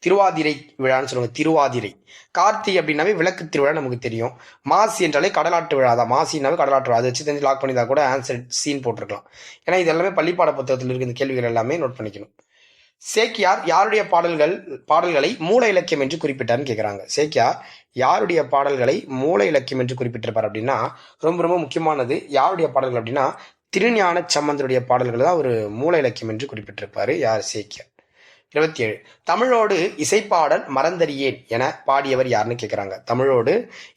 திருவாதிரை விழான்னு சொல்லுவாங்க, திருவாதிரை. கார்த்திகை அப்படின்னாவே விளக்கு திருவிழா நமக்கு தெரியும். மாசி என்றாலே கடலாட்டு விழா தான். மாசினாவே கடலாட்டு விழா. அதை வச்சு தெரிஞ்சு லாக் பண்ணி தான் கூட ஆன்சர் சீன் போட்டிருக்கலாம். ஏன்னா இது எல்லாமே பள்ளிப்பாட புத்தகத்தில் இருக்கு. இந்த கேள்விகள் எல்லாமே நோட் பண்ணிக்கணும். சேக்கியார் யாருடைய பாடல்களை மூல இலக்கியம் என்று குறிப்பிட்டார்னு கேட்கிறாங்க. சேக்கியார் யாருடைய பாடல்களை மூல இலக்கியம் என்று குறிப்பிட்டிருப்பார் அப்படின்னா ரொம்ப ரொம்ப முக்கியமானது. யாருடைய பாடல்கள் அப்படின்னா திருஞான சம்பந்தருடைய பாடல்கள் தான் ஒரு மூல இலக்கியம் என்று குறிப்பிட்டிருப்பாரு. யார்? சேக்கியார். 27 தமிழோடு இசைப்பாடல் மறந்தறியேன் என பாடியவர் யாருன்னு கேட்கிறாங்க. தமிழோடு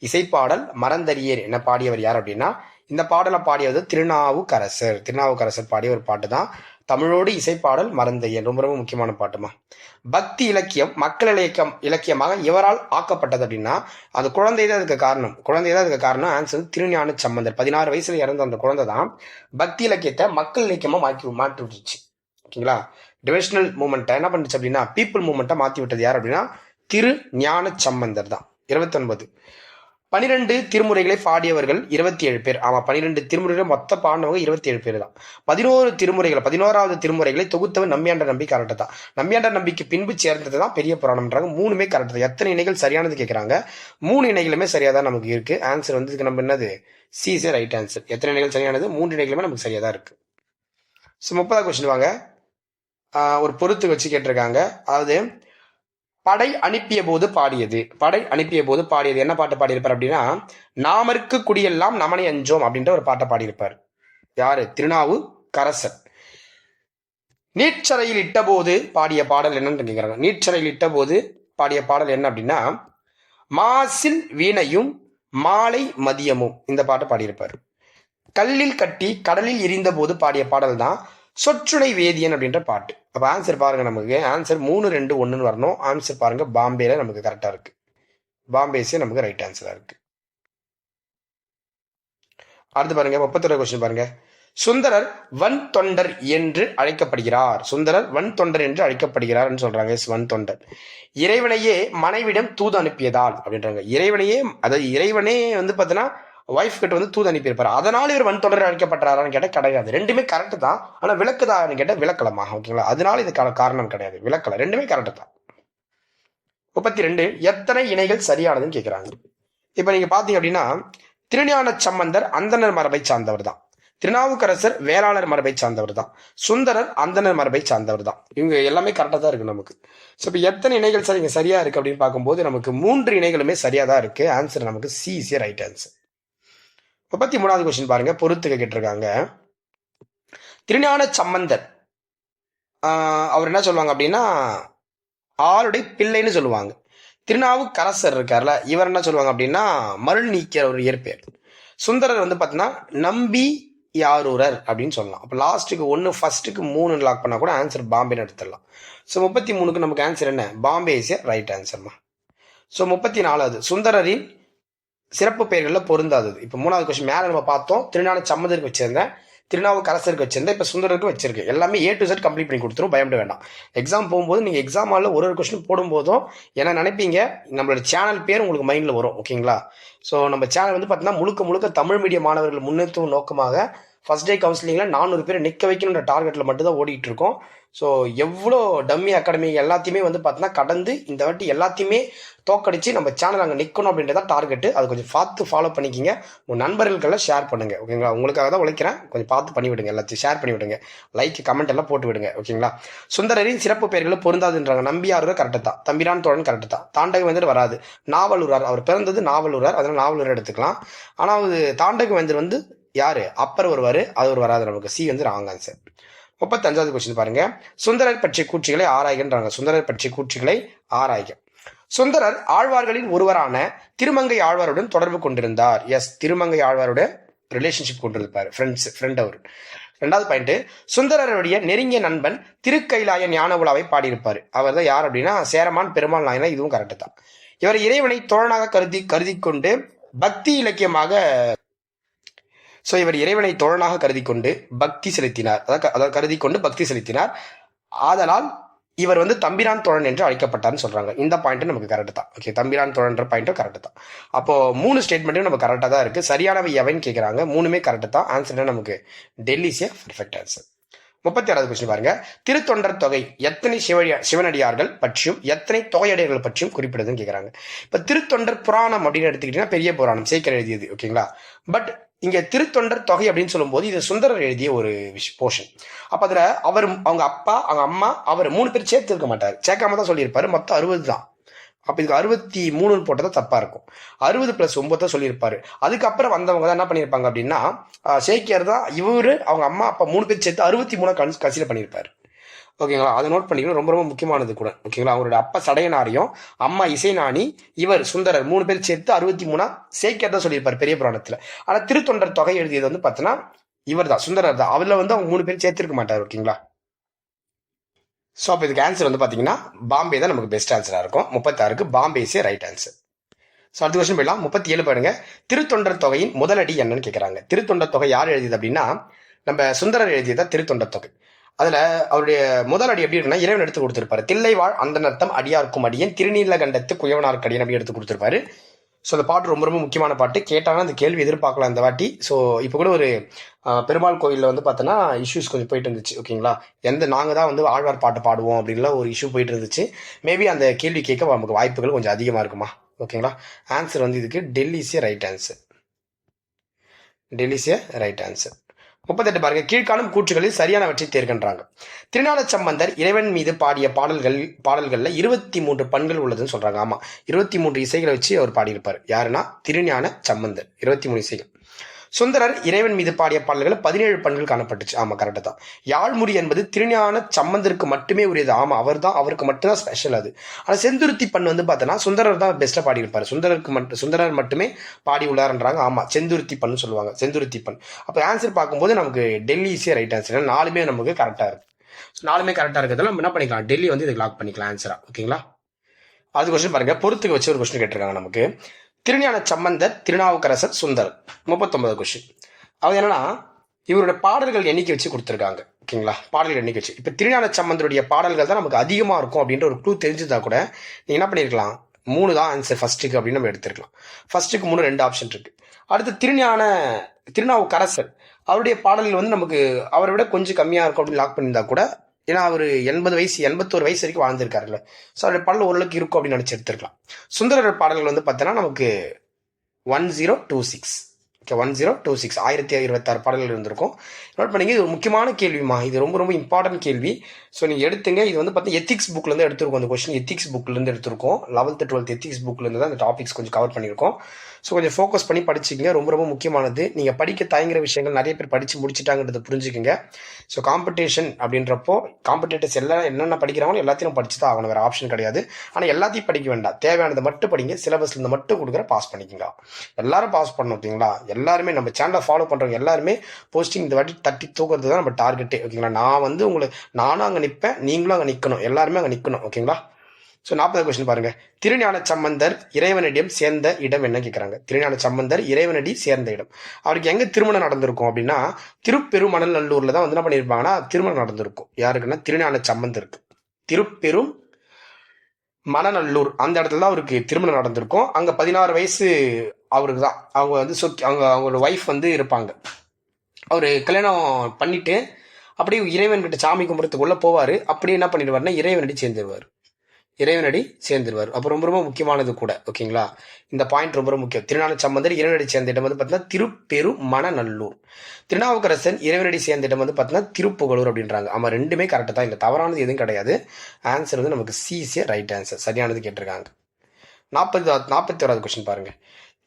இசைப்பாடல் மறந்தறியேன் என பாடியவர் யார் அப்படின்னா இந்த பாடலை பாடியது திருநாவுக்கரசர். திருநாவுக்கரசர் பாடிய ஒரு பாட்டு தான் தமிழோடு இசைப்பாடல் மறந்தறியேன். ரொம்ப ரொம்ப முக்கியமான பாட்டுமா. பக்தி இலக்கியம் மக்கள் இலக்கியமாக எவரால் ஆக்கப்பட்டது அப்படின்னா அது குழந்தை தான் அதுக்கு காரணம். ஆன்சர் திருஞான சம்பந்தர். 16 வயசுல இறந்த அந்த குழந்தை தான் பக்தி இலக்கியத்தை மக்கள் இலக்கியமா மாற்றி விட்டுச்சு. ஓகேங்களா, டிவிஷனல் மூமெண்ட்டை என்ன பண்ணுச்சு அப்படின்னா பீப்புள் மூமெண்ட்டை மாற்றி விட்டது யார் அப்படின்னா திரு ஞான சம்பந்தர் தான். 29 12 திருமுறைகளை பாடியவர்கள் 27 பேர். ஆமா, 12 திருமுறைகளை மொத்த பாடினவங்க 27 பேர் தான். 11வது திருமுறைகளை தொகுத்தவர் நம்பியாண்ட நம்பி. கரெக்ட் தான். நம்பியாண்ட நம்பிக்கு பின்பு சேர்ந்தது தான் பெரிய புராணம்ன்றாங்க. 3மே கரெக்ட் தான். எத்தனை இணைகள் சரியானது கேட்கிறாங்க. 3 இணைகளுமே சரியா தான் நமக்கு இருக்கு. ஆன்சர் வந்து இதுக்கு நம்ம என்னது சிசே ரைட் ஆன்சர். எத்தனை இணைகள் சரியானது? 3 இணைகளுமே நமக்கு சரியா தான் இருக்கு. ஸோ 30வது கொஸ்டின் வாங்க. ஒரு பொறுத்து வச்சு கேட்டிருக்காங்க. அதாவது படை அனுப்பிய போது பாடியது என்ன பாட்டு பாடியிருப்பார் அப்படின்னா நாமருக்கு குடியெல்லாம் நமனை அஞ்சோம் அப்படின்ற ஒரு பாட்டை பாடியிருப்பார். யாரு? திருநாவுக்கரசர். நீட்சரையில் இட்டபோது பாடிய பாடல் என்னன்னு கேட்குறாங்க. நீட்சரையில் இட்டபோது பாடிய பாடல் என்ன அப்படின்னா, மாசில் வீணையும் மாலை மதியமும் இந்த பாட்டை பாடியிருப்பார். கல்லில் கட்டி கடலில் எரிந்த போது பாடிய பாடல் தான் சொற்றுணை வேதியன் அப்படின்ற பாட்டு. அப்ப ஆன்சர் பாருங்க, நமக்கு ஆன்சர் 3, 2, 1 வரணும். ஆன்சர் பாருங்க, பாம்பேல நமக்கு கரெக்டா இருக்கு. பாம்பேஸே நமக்கு ரைட் ஆன்சரா இருக்கு. அடுத்து பாருங்க, 31 கொஸ்டின் பாருங்க. சுந்தரர் வன் தொண்டர் என்று அழைக்கப்படுகிறார். சுந்தரர் வன் தொண்டர் என்று அழைக்கப்படுகிறார் சொல்றாங்க. வன் தொண்டர் இறைவனையே மனைவிடம் தூது அனுப்பியதால் அப்படின்றாங்க. இறைவனையே, அதாவது இறைவனே வந்து பாத்தீங்கன்னா ஒய்ஃப் கிட்ட வந்து தூது அனுப்பியிருப்பாரு, அதனால இவர் வன் தொடர் அழைக்கப்பட்டாரான்னு கேட்டால் கிடையாது. ரெண்டுமே கரெக்ட் தான். ஆனா விளக்குதான்னு கேட்டால் விளக்கலமா, ஓகேங்களா? அதனால இதுக்கான காரணம் கிடையாது, விளக்கல. ரெண்டுமே கரெக்ட் தான். 32 எத்தனை இணைகள் சரியானதுன்னு கேட்கிறாங்க. இப்ப நீங்க பாத்தீங்க அப்படின்னா, திருஞான சம்பந்தர் அந்தனர் மரபை சார்ந்தவர் தான். திருநாவுக்கரசர் வேளாளர் மரபை சார்ந்தவர் தான். சுந்தரர் அந்தனர் மரபை சார்ந்தவர் தான். இவங்க எல்லாமே கரெக்டா தான் இருக்கு நமக்கு. ஸோ இப்போ எத்தனை இணைகள் சார் இங்க சரியா இருக்கு அப்படின்னு பார்க்கும்போது நமக்கு 3 இணைகளுமே சரியா தான் இருக்கு. ஆன்சர் நமக்கு சி இஸ் ரைட் ஆன்சர். 33வது கொஸ்டின் பாருங்க, பொறுத்துக்க கேட்டிருக்காங்க. திருஞான சம்பந்தர் அவர் என்ன சொல்லுவாங்க அப்படின்னா, ஆளுடைய பிள்ளைன்னு சொல்லுவாங்க. திருநாவுக்கரசர் இருக்கார்ல, இவர் என்ன சொல்லுவாங்க அப்படின்னா மருள் நீக்கிற ஒரு இயற்பெயர். சுந்தரர் வந்து பாத்தீங்கன்னா நம்பி யாரூரர் அப்படின்னு சொல்லலாம். அப்ப லாஸ்ட்டுக்கு 1 ஃபர்ஸ்ட்டுக்கு 3 லாக் பண்ணா கூட ஆன்சர் பாம்பேன்னு எடுத்துடலாம். ஸோ 33க்கு நமக்கு ஆன்சர் என்ன? பாம்பே இஸ் ரைட் ஆன்சர்மா. ஸோ 34வது சுந்தரரின் சிறப்பு பெயர்களில் பொருந்தாதது. இப்போ 3வது கொஸ்டின் மேலே நம்ம பார்த்தோம், திருஞான சம்பந்தருக்கு வச்சிருந்தேன், திருநாவுக்கரசருக்கு வச்சிருந்தேன், இப்போ சுந்தரருக்கு வச்சிருக்கு. எல்லாமே A to Z கம்ப்ளீட் பண்ணி கொடுத்துரும், பயப்பட வேண்டாம். எக்ஸாம் போகும்போது நீங்கள் எக்ஸாம் ஹாலில் ஒரு கொஸ்டின் போடும்போதும் என்ன நினைப்பீங்க, நம்மளோட சேனல் பேர் உங்களுக்கு மைண்டில் வரும், ஓகேங்களா? ஸோ நம்ம சேனல் வந்து பார்த்தீங்கன்னா முழுக்க தமிழ் மீடியம் மாணவர்கள் முன்னேற்றும் நோக்கமாக ஃபர்ஸ்ட் டே கவுன்சிலிங்கில் 400 பேர் நிற்க வைக்கணுன்ற டார்கெட்டில் மட்டும் தான் ஓடிட்டு இருக்கோம். ஸோ எவ்வளோ டம்மி அகாடமி எல்லாத்தையுமே வந்து பார்த்தீங்கன்னா கடந்து இந்த வாட்டி எல்லாத்தையுமே தோக்கடிச்சு நம்ம சேனல் அங்கே நிற்கணும் அப்படின்றத டார்கெட்டு. அது கொஞ்சம் பார்த்து ஃபாலோ பண்ணிக்கிங்க, உங்கள் நண்பர்களுக்கெல்லாம் ஷேர் பண்ணுங்க, ஓகேங்களா? உங்களுக்காக தான் உழைக்கிறேன், கொஞ்சம் பார்த்து பண்ணி விடுங்க, எல்லாத்தையும் ஷேர் பண்ணி விடுங்க, லைக் கமெண்ட் எல்லாம் போட்டு விடுங்க, ஓகேங்களா? சுந்தரரின் சிறப்பு பெயர்களை பொருந்தாதுன்றாங்க. நம்பியாரூர் கரெக்டு தான், தம்பிரான் தோழன் கரெக்டு தான், தாண்டகம் வந்து வராது. நாவலூரார், அவர் பிறந்தது நாவலூரார், அதனால நாவலூர் எடுத்துக்கலாம். ஆனால் அது தாண்டகம் வந்து யாரு அப்பர் வருவாரு, அது ஒரு வராது நமக்கு. சி வந்து ராங் ஆன்சர். 35வது கொஸ்டின் பாருங்க, சுந்தரர் பற்றிய கூற்றுகளை ஆராய்கின்றாங்க. சுந்தரர் பற்றிய கூற்றுகளை ஆராய்க. சுந்தரர் ஆழ்வார்களின் ஒருவரான திருமங்கை ஆழ்வாருடன் தொடர்பு கொண்டிருந்தார். எஸ், திருமங்கை ஆழ்வாரோட ரிலேஷன்ஷிப் கொண்டிருப்பார், ஃப்ரெண்ட் அவர். 2வது பாயிண்ட், சுந்தரருடைய நெருங்கிய நண்பன் திருக்கைலாய ஞான உலாவை பாடியிருப்பார். அவர் தான் யார் அப்படின்னா சேரமான் பெருமாள் நாயனா. இதுவும் கரெக்ட் தான். இவர் இறைவனை தோழனாக கருதி கொண்டு பக்தி இலக்கியமாக, இவர் இறைவனை தோழனாக கருதி கொண்டு பக்தி செலுத்தினார், அதாவது கருதி கொண்டு பக்தி செலுத்தினார். ஆதலால் இவர் வந்து தம்பிரான் தோழன் என்று அழைக்கப்பட்டார்னு சொல்றாங்க. இந்த பாயிண்ட் நமக்கு கரெக்ட் தான். ஓகே, தம்பிரான் தோழன்ற பாயிண்ட்டும் கரெக்ட் தான். அப்போ 3 ஸ்டேட்மெண்ட்டும் நமக்கு கரெக்டா தான் இருக்கு. சரியானவை எவன்னு கேட்கறாங்க, 3மே கரெக்ட் தான். ஆன்சர் நமக்கு டெல்லி இஸ் பெர்ஃபெக்ட் ஆன்சர். 36வது கொஸ்டின் பாருங்க, திருத்தொண்டர் தொகை எத்தனை சிவனடியார்கள் பற்றியும் எத்தனை தொகையடியார்கள் பற்றியும் குறிப்பிடுதுன்னு கேட்கறாங்க. இப்ப திருத்தொண்டர் புராணம் அப்படின்னு எடுத்துக்கிட்டீங்கன்னா பெரிய புராணம் சேக்கர் எழுதியது, ஓகேங்களா? பட் இங்க திருத்தொண்டர் தொகை அப்படின்னு சொல்லும் போது இது சுந்தரர் எழுதிய ஒரு போர்ஷன். அப்ப அதுல அவங்க அப்பா, அவங்க அம்மா, அவர் 3 பேர் சேர்த்து இருக்க மாட்டாரு, சேர்க்காம தான் சொல்லியிருப்பாரு. மொத்தம் 60 தான். அப்ப இதுக்கு 63 போட்டதா தப்பா இருக்கும். 60 + 9 தான் சொல்லியிருப்பாரு. அதுக்கப்புறம் வந்தவங்க தான் என்ன பண்ணியிருப்பாங்க அப்படின்னா, சேக்கியார் தான் இவரு அவங்க அம்மா அப்பா 3 பேர் சேர்த்து 63 கன்சிடர் பண்ணியிருப்பாரு, ஓகேங்களா? அதை நோட் பண்ணிக்கணும், ரொம்ப முக்கியமானது கூட, ஓகேங்களா? அவரோட அப்பா சடையனாரியும் அம்மா இசைநாணி, இவர் சுந்தரர் 3 பேர் சேர்த்து 63 சேக்கியார் தான் சொல்லியிருப்பார் பெரிய புராணத்துல. ஆனா திருத்தொண்டர் தொகை எழுதியது வந்து பார்த்தீங்கன்னா இவர் தான், சுந்தரர் தான். அதுல வந்து அவங்க 3 பேர் சேர்த்திருக்க மாட்டார், ஓகேங்களா? ஸோ அப்போ இதுக்கு ஆன்சர் வந்து பார்த்தீங்கன்னா பாம்பே தான் நமக்கு பெஸ்ட் ஆன்சராக இருக்கும். 36க்கு Bombay is right answer. So அடுத்த கொஸ்டின் போயிடலாம். 37 பாருங்க, திருத்தொண்டர் தொகையின் முதலடி என்னன்னு கேட்குறாங்க. திருத்தொண்டர் தொகை யார் எழுதியது அப்படின்னா நம்ம சுந்தரர் எழுதியதான் திருத்தொண்டர் தொகை. அதுல அவருடைய முதல் அடி எப்படி இருக்குன்னா, இறைவன் எடுத்து கொடுத்திருப்பாரு. தில்லைவாழ் அந்த நர்த்தம் அடியார்க்கும் அடியன் திருநீலகண்டத்து குயவனார்க்கடியன் அப்படி எடுத்து கொடுத்திருப்பாரு. ஸோ அந்த பாட்டு ரொம்ப முக்கியமான பாட்டு. கேட்டாங்கன்னா அந்த கேள்வி எதிர்பார்க்கலாம் இந்த வாட்டி. ஸோ இப்போ கூட ஒரு பெருமாள் கோயிலில் வந்து பார்த்தோன்னா இஷ்யூஸ் கொஞ்சம் போயிட்டு இருந்துச்சு, ஓகேங்களா? நாங்கள் தான் வந்து ஆழ்வார் பாட்டு பாடுவோம் அப்படின்லாம் ஒரு இஷ்யூ போயிட்டு இருந்துச்சு. மேபி அந்த கேள்வி கேட்க நமக்கு வாய்ப்புகள் கொஞ்சம் அதிகமாக இருக்குமா, ஓகேங்களா? ஆன்சர் வந்து இதுக்கு Delhi is right answer. Delhi is right answer. 38 பாருங்க, கீழ்காணும் கூற்றுகளில் சரியானவற்றை தேர்கின்றாங்க. திருஞான சம்பந்தர் இறைவன் மீது பாடிய பாடல்கள்ல 23 பண்கள் உள்ளதுன்னு சொல்றாங்க. ஆமா, 23 இசைகளை வச்சு அவர் பாடியிருப்பார். யாருன்னா திருஞான சம்பந்தர், 23 இசைகள். சுந்தரர் இறைவன் மீது பாடிய பாடல்கள் 17 பண்கள் காணப்பட்டுச்சு. ஆமா, கரெக்ட் தான். யாழ்முறி என்பது திருஞான சம்பந்தருக்கு மட்டுமே உரியது. ஆமா, அவருக்கு மட்டும்தான் ஸ்பெஷல் அது. ஆனா செந்துருத்தி பண் வந்து பார்த்தோன்னா சுந்தரர் தான் பெஸ்ட்டாக பாடியிருப்பாரு. சுந்தரர் மட்டுமே பாடி உள்ளார்ன்றாங்க. ஆமா, செந்துருத்தி பண்ணு சொல்லுவாங்க, செந்துருத்தி பண். அப்போ ஆன்சர் பார்க்கும்போது நமக்கு டெல்லி ஈஸியாக ரைட் ஆன்சர். 4மே நமக்கு கரெக்டாக இருக்கு. 4மே கரெக்டாக இருக்கிறதால நம்ம என்ன பண்ணிக்கலாம், டெல்லி வந்து இதுக்கு லாக் பண்ணிக்கலாம் ஆன்சரா. ஓகேங்களா? அது கொஸ்டின் பாருங்க, பொறுத்துக்கு வச்சு ஒரு கொஸ்டின் கேட்டிருக்காங்க நமக்கு. திருஞான சம்பந்தர், திருநாவுக்கரசர், சுந்தர், 39 கொஸ்டின். அது என்னன்னா இவருடைய பாடல்கள் எண்ணிக்கை வச்சு கொடுத்துருக்காங்க. ஓகேங்களா? பாடல்கள் எண்ணிக்கை வச்சு. இப்போ திருஞான சம்பந்தருடைய பாடல்கள் தான் நமக்கு அதிகமாக இருக்கும் அப்படின்ற ஒரு க்ளூ தெரிஞ்சுதா கூட நீங்க என்ன பண்ணிருக்கலாம், 3 தான் ஆன்சர் ஃபர்ஸ்ட்டுக்கு அப்படின்னு நம்ம எடுத்துருக்கலாம். ஃபர்ஸ்ட்டுக்கு 3, 2 ஆப்ஷன் இருக்கு. அடுத்து திருநாவுக்கரசர் அவருடைய பாடல்கள் வந்து நமக்கு அவரை விட கொஞ்சம் கம்மியா இருக்கும் அப்படின்னு லாக் பண்ணியிருந்தா கூட, ஏன்னா அவர் 81 வயசு வரைக்கும் வாழ்ந்திருக்காருல்ல, ஸோ அவருடைய பாடல் ஓரளவுக்கு இருக்கும் அப்படின்னு நினைச்சு எடுத்துருக்கலாம். சுந்தரர் பாடல்கள் வந்து பார்த்தோன்னா நமக்கு 1026, 1026 1026 பாடல்கள் இருந்திருக்கும். நோட் பண்ணிங்க. இது ஒரு முக்கியமான கேள்விமா, இது ரொம்ப ரொம்ப இம்பார்ட்டன்ட் கேள்வி. ஸோ நீங்கள் எடுத்துங்க. இது வந்து பார்த்தீங்கன்னா எத்திக்ஸ் புக்லேருந்து எடுத்திருக்கோம். அந்த கொஸ்டின் எத்திக்ஸ் புக்லேருந்து எடுத்திருக்கோம். 11th 12th எத்திக்ஸ் புக்லேருந்து தான் அந்த டாபிக்ஸ் கொஞ்சம் கவர் பண்ணியிருக்கோம். ஸோ கொஞ்சம் ஃபோக்கஸ் பண்ணி படிச்சுக்கங்க. ரொம்ப ரொம்ப முக்கியமானது. நீங்கள் படிக்க தயங்குற விஷயங்கள் நிறைய பேர் படித்து முடிச்சிட்டாங்கன்றதை புரிஞ்சுக்கங்க. ஸோ காம்படிஷன் அப்படின்றப்போ காம்படிட்டர்ஸ் எல்லாம் என்னென்ன படிக்கிறாங்களோ எல்லாத்தையும் படிச்சு தான் ஆகணும், வேறு ஆப்ஷன் கிடையாது. ஆனால் எல்லாத்தையும் படிக்க வேண்டாம், தேவையானதை மட்டும் படிங்க. சிலபஸ்லேருந்து மட்டும் கொடுக்குற பாஸ் பண்ணிக்கங்க. எல்லாரும் பாஸ் பண்ணணும். ஓகேங்களா? எல்லாருமே நம்ம சேனலை ஃபாலோ பண்ணுறவங்க எல்லாருமே போஸ்டிங் இந்த வாட்டி தட்டி தூக்குறது தான் நம்ம டார்கெட்டே. ஓகேங்களா? நான் வந்து நானும் அங்கே நிற்பேன், நீங்களும் அங்கே நிற்கணும், எல்லாருமே அங்கே நிற்கணும். ஓகேங்களா? ஸோ 40 கொஸ்டின் பாருங்க. திருஞான சம்பந்தர் இறைவனிடம் சேர்ந்த இடம் என்ன கேட்குறாங்க. திருஞான சம்பந்தர் இறைவனடி சேர்ந்த இடம், அவருக்கு எங்க திருமணம் நடந்திருக்கும் அப்படின்னா திருப்பெருமணல் நல்லூர்ல தான் வந்து என்ன பண்ணியிருப்பாங்கன்னா திருமணம் நடந்திருக்கும். யாருக்குன்னா திருஞான சம்பந்தருக்கு திருப்பெரும் மணநல்லூர் அந்த இடத்துல தான் அவருக்கு திருமணம் நடந்திருக்கும். அங்க 16 வயசு அவருக்கு தான். அவங்க வந்து அவங்களோட ஒய்ஃப் வந்து இருப்பாங்க. அவரு கல்யாணம் பண்ணிட்டு அப்படியே இறைவன்கிட்ட சாமி கும்பிட்றதுக்குள்ள போவாரு. அப்படியே என்ன பண்ணிடுவாருன்னா இறைவனடி சேர்ந்துருவார். அப்போ ரொம்ப ரொம்ப முக்கியமானது கூட. ஓகேங்களா? இந்த பாயிண்ட் ரொம்ப ரொம்ப முக்கியம். திருஞான சம்பந்தர் இறைவனடி சேர்ந்த இடம் வந்து பார்த்தீங்கன்னா திருப்பெருமணநல்லூர். திருநாவுக்கரசன் இறைவனடி சேர்ந்த இடம் வந்து பார்த்தீங்கன்னா திருப்புகலூர் அப்படின்றாங்க. ஆமா, ரெண்டுமே கரெக்டாக தான், இல்லை தவறானது எதுவும் கிடையாது. ஆன்சர் வந்து நமக்கு சிசிய ரைட் ஆன்சர், சரியானது கேட்டிருக்காங்க. 41வது கொஸ்டின் பாருங்க.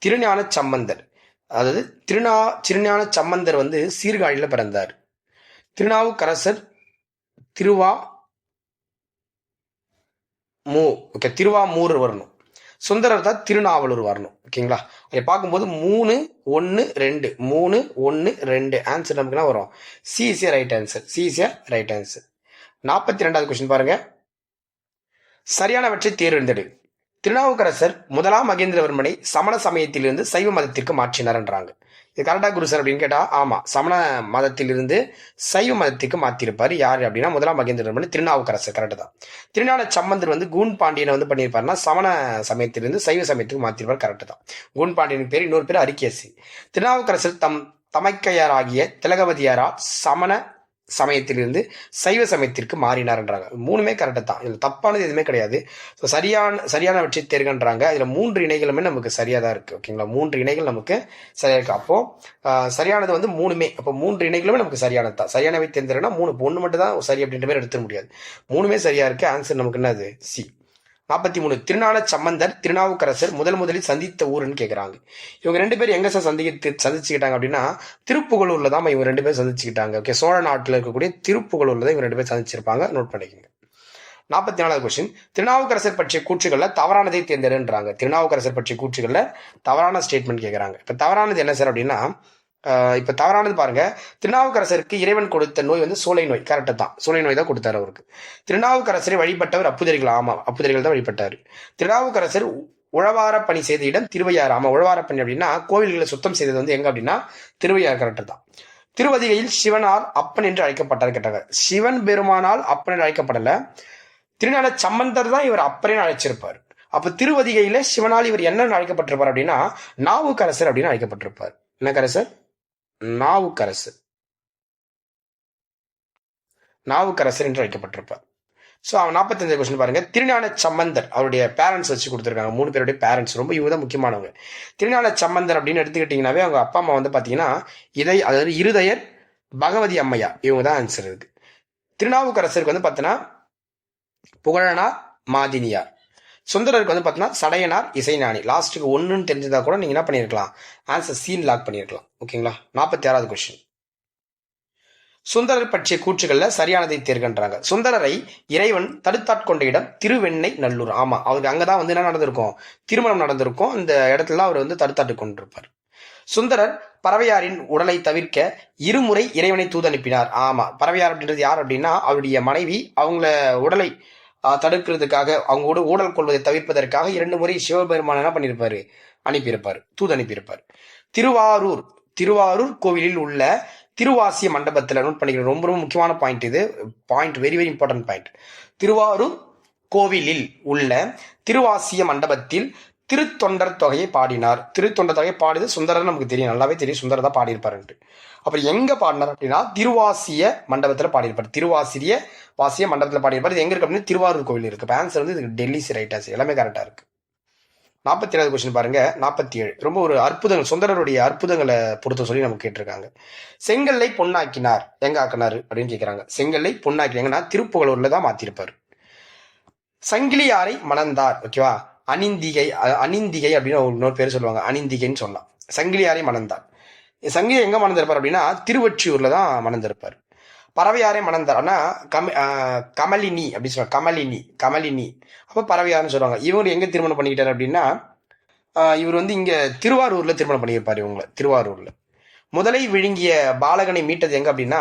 திருஞான சம்பந்தர், அதாவது திருஞான சம்பந்தர் வந்து சீர்காழியில் பிறந்தார். திருநாவுக்கரசர் திருவாமூர் வரணும். சுந்தரர் தான் திருநாவலூர் வரணும். ஓகேங்களா? அதை பார்க்கும்போது 3 1 2 3 1 2 ஆன்சர் நமக்கு என்ன வரும், சிசிய ரைட் ஆன்சர். 42வது கொஸ்டின் பாருங்க. சரியானவற்றை தேர்ந்தெடு. திருநாவுக்கரசர் 1ஆம் மகேந்திரவர்மனை சமண சமயத்திலிருந்து சைவ மதத்திற்கு மாற்றினார்ன்றாங்க. இது கரெக்டா குரு சார் அப்படின்னு கேட்டா, ஆமா, சமண மதத்திலிருந்து சைவ மதத்திற்கு மாத்திருப்பாரு. யாரு அப்படின்னா 1ஆம் மகேந்திரவர்மன் திருநாவுக்கரசர். கரெக்ட் தான். திருஞான சம்பந்தர் வந்து கூன் பாண்டியனை வந்து பண்ணியிருப்பாருன்னா சமண சமயத்திலிருந்து சைவ சமயத்துக்கு மாத்திருப்பார். கரெக்ட் தான். கூன் பாண்டியனுக்கு பேர், இன்னொரு பேர் அரிகேசி. திருநாவுக்கரசர் தமைக்கையாராகிய திலகவதியாரா சமண சமயத்திலிருந்து சைவ சமயத்திற்கு மாறினார்ன்றாங்க. 3மே கரெக்டாக தான், இதில் தப்பானது எதுவுமே கிடையாது. ஸோ சரியானவற்றை தேர்கன்றாங்க. இதில் 3 இணைகளுமே நமக்கு சரியாக தான் இருக்குது. ஓகேங்களா? 3 இணைகள் நமக்கு சரியாக இருக்குது. அப்போது சரியானது வந்து 3மே. அப்போ 3 இணைகளுமே நமக்கு சரியானது தான். சரியானவை தேர்ந்தெடுனா 3, 1 மட்டும் தான் சரி அப்படின்ற மாதிரி எடுத்துட முடியாது. 3மே சரியாக இருக்குது. ஆன்சர் நமக்கு என்னது, சி. 43. திருஞான சம்பந்தர் திருநாவுக்கரசர் முதலில் சந்தித்த ஊருன்னு கேட்குறாங்க. இவங்க 2 பேரும் எங்க சார் சந்திச்சுக்கிட்டாங்க அப்படின்னா திருப்புகலூர்ல தான் இவங்க 2 பேரும் சந்திச்சுக்கிட்டாங்க. ஓகே, சோழ நாட்டில் இருக்கக்கூடிய திருப்புகலூர்ல தான் இவங்க 2 பேரும் சந்திச்சிருப்பாங்க. நோட் பண்ணிக்கோங்க. 44வது கொஸ்டின். திருநாவுக்கரசர் பற்றிய கூற்றுகள்ல தவறானதை தேர்ந்தெடுன்றாங்க. திருநாவுக்கரசர் பற்றிய கூற்றுகள்ல தவறான ஸ்டேட்மெண்ட் கேட்குறாங்க. இப்போ தவறானது என்ன சார் அப்படின்னா, இப்போ தவறானது பாருங்க. திருநாவுக்கரசருக்கு இறைவன் கொடுத்த நோய் வந்து சோலை நோய். கரெக்டாக தான், சோலை நோய் தான் கொடுத்தாரு அவருக்கு. திருநாவுக்கரசரை வழிபட்டவர் அப்புதரிகள். ஆமா, அப்புதரிகள் தான் வழிபட்டார். திருநாவுக்கரசர் உழவார பணி செய்த இடம் திருவையாறு. ஆமா, உழவார பணி அப்படின்னா கோவில்களை சுத்தம் செய்தது வந்து எங்க அப்படின்னா திருவையாறு. கரெக்டாக தான். திருவதிகையில் சிவனால் அப்பன் என்று அழைக்கப்பட்டார் கேட்டாங்க. சிவன் பெருமானால் அப்பன் என்று அழைக்கப்படல, திருஞான சம்பந்தர் தான் இவர் அப்பனே அழைச்சிருப்பார். அப்ப திருவதிகையில சிவனால் இவர் என்ன அழைக்கப்பட்டிருப்பார் அப்படின்னா நாவுக்கரசர் அப்படின்னு அழைக்கப்பட்டிருப்பார். என்ன கரசர்? நாவுக்கரசர் என்று அழைக்கப்பட்டிருப்பார். ஸோ 45 கொஸ்டின் பாருங்க. திருஞான சம்பந்தர் அவருடைய பேரண்ட்ஸ் வச்சு கொடுத்துருக்காங்க. 3 பேருடைய பேரண்ட்ஸ் ரொம்ப இவங்க தான் முக்கியமானவங்க. திருஞான சம்பந்தர் அப்படின்னு எடுத்துக்கிட்டீங்கன்னாவே அவங்க அப்பா அம்மா வந்து பார்த்தீங்கன்னா அதாவது இருதயர் பகவதி அம்மையா, இவங்க தான் ஆன்சர் இருக்கு. திருநாவுக்கரசருக்கு வந்து பார்த்தீங்கன்னா புகழனா மாதினியார். சுந்தரருக்கு வந்து பார்த்தீங்கன்னா சடையனார் இசைஞானி. லாஸ்ட்டுக்கு ஒன்றுன்னு தெரிஞ்சதா கூட நீங்கள் என்ன பண்ணியிருக்கலாம், ஆன்சர் சீன் லாக் பண்ணியிருக்கலாம். ஓகேங்களா. 46வது கொஸ்டின். சுந்தரர் பற்றிய கூற்றுகள்ல சரியானதை தேர்கின்றாங்க. சுந்தரரை இறைவன் தடுத்தாட்கொண்ட இடம் திருவெண்ணை நல்லூர். ஆமா, அவருக்கு அங்கதான் வந்து என்ன நடந்திருக்கும், திருமணம் நடந்திருக்கும். அந்த இடத்துல அவர் வந்து தடுத்தாட்டு கொண்டிருப்பார். சுந்தரர் பறவையாரின் உடலை தவிர்க்க இருமுறை இறைவனை தூது அனுப்பினார். ஆமா, பறவையார் அப்படின்றது யார் அப்படின்னா அவருடைய மனைவி. அவங்கள உடலை தடுக்கிறதுக்காக, அவங்க ஊழல் கொள்வதை தவிர்ப்பதற்காக 2 முறை சிவபெருமான் என்ன பண்ணியிருப்பாரு, அனுப்பியிருப்பார், தூது அனுப்பியிருப்பார். திருவாரூர் கோவிலில் உள்ள திருவாசிய மண்டபத்தில் நோட் பண்ணிக்கிறேன். ரொம்ப ரொம்ப முக்கியமான பாயிண்ட் இது. Point very very important point. Thiruvarur கோவிலில் உள்ள திருவாசிய மண்டபத்தில் திருத்தொண்டர் தொகையை பாடினார். திருத்தொண்டர் தொகையை பாடியது சுந்தரர். நமக்கு தெரியும், நல்லாவே தெரியும் சுந்தரர் தான் பாடியிருப்பாருன்ட்டு. அப்புறம் எங்க பாடினார் அப்படின்னா திருவாசிய மண்டபத்தில் பாடியிருப்பார். வாசிய மண்டபத்தில் பாடியிருப்பார். இது எங்க இருக்கு அப்படின்னு திருவாரூர் கோவில் இருக்கு. ஆன்சர் வந்து இதுக்கு டெல்லி ரைட் ஆன்சர். எல்லாமே கரெக்டா இருக்கு. 47வது கொஸ்டின் பாருங்க. 47 ரொம்ப ஒரு அற்புதங்கள், சுந்தரருடைய அற்புதங்களை பொறுத்த சொல்லி நமக்கு கேட்டிருக்காங்க. செங்கல்லை பொன்னாக்கினார், எங்க ஆக்கினாரு அப்படின்னு கேட்கிறாங்க. செங்கல்லை பொன்னாக்கினாங்கன்னா திருப்புகலூர்ல தான் மாத்திருப்பாரு. சங்கிலியாரை மணந்தார். ஓகேவா. அணிந்திகை அப்படின்னு இன்னொரு பேர் சொல்லுவாங்க, அணிந்திகைன்னு சொல்லலாம். சங்கிலியாரை மணந்தார். சங்கிலி எங்க மணந்திருப்பார் அப்படின்னா திருவொற்றியூர்ல தான் மணந்திருப்பார். பறவையாரை மணந்தார் ஆனா கமலினி அப்படின்னு சொல்லுவாங்க. கமலினி அப்ப பறவையாருன்னு சொல்லுவாங்க. இவர் எங்க திருமணம் பண்ணிக்கிட்டாரு அப்படின்னா இவர் வந்து இங்க திருவாரூர்ல திருமணம் பண்ணியிருப்பாரு. இவங்களை திருவாரூர்ல. முதலை விழுங்கிய பாலகனை மீட்டது எங்க அப்படின்னா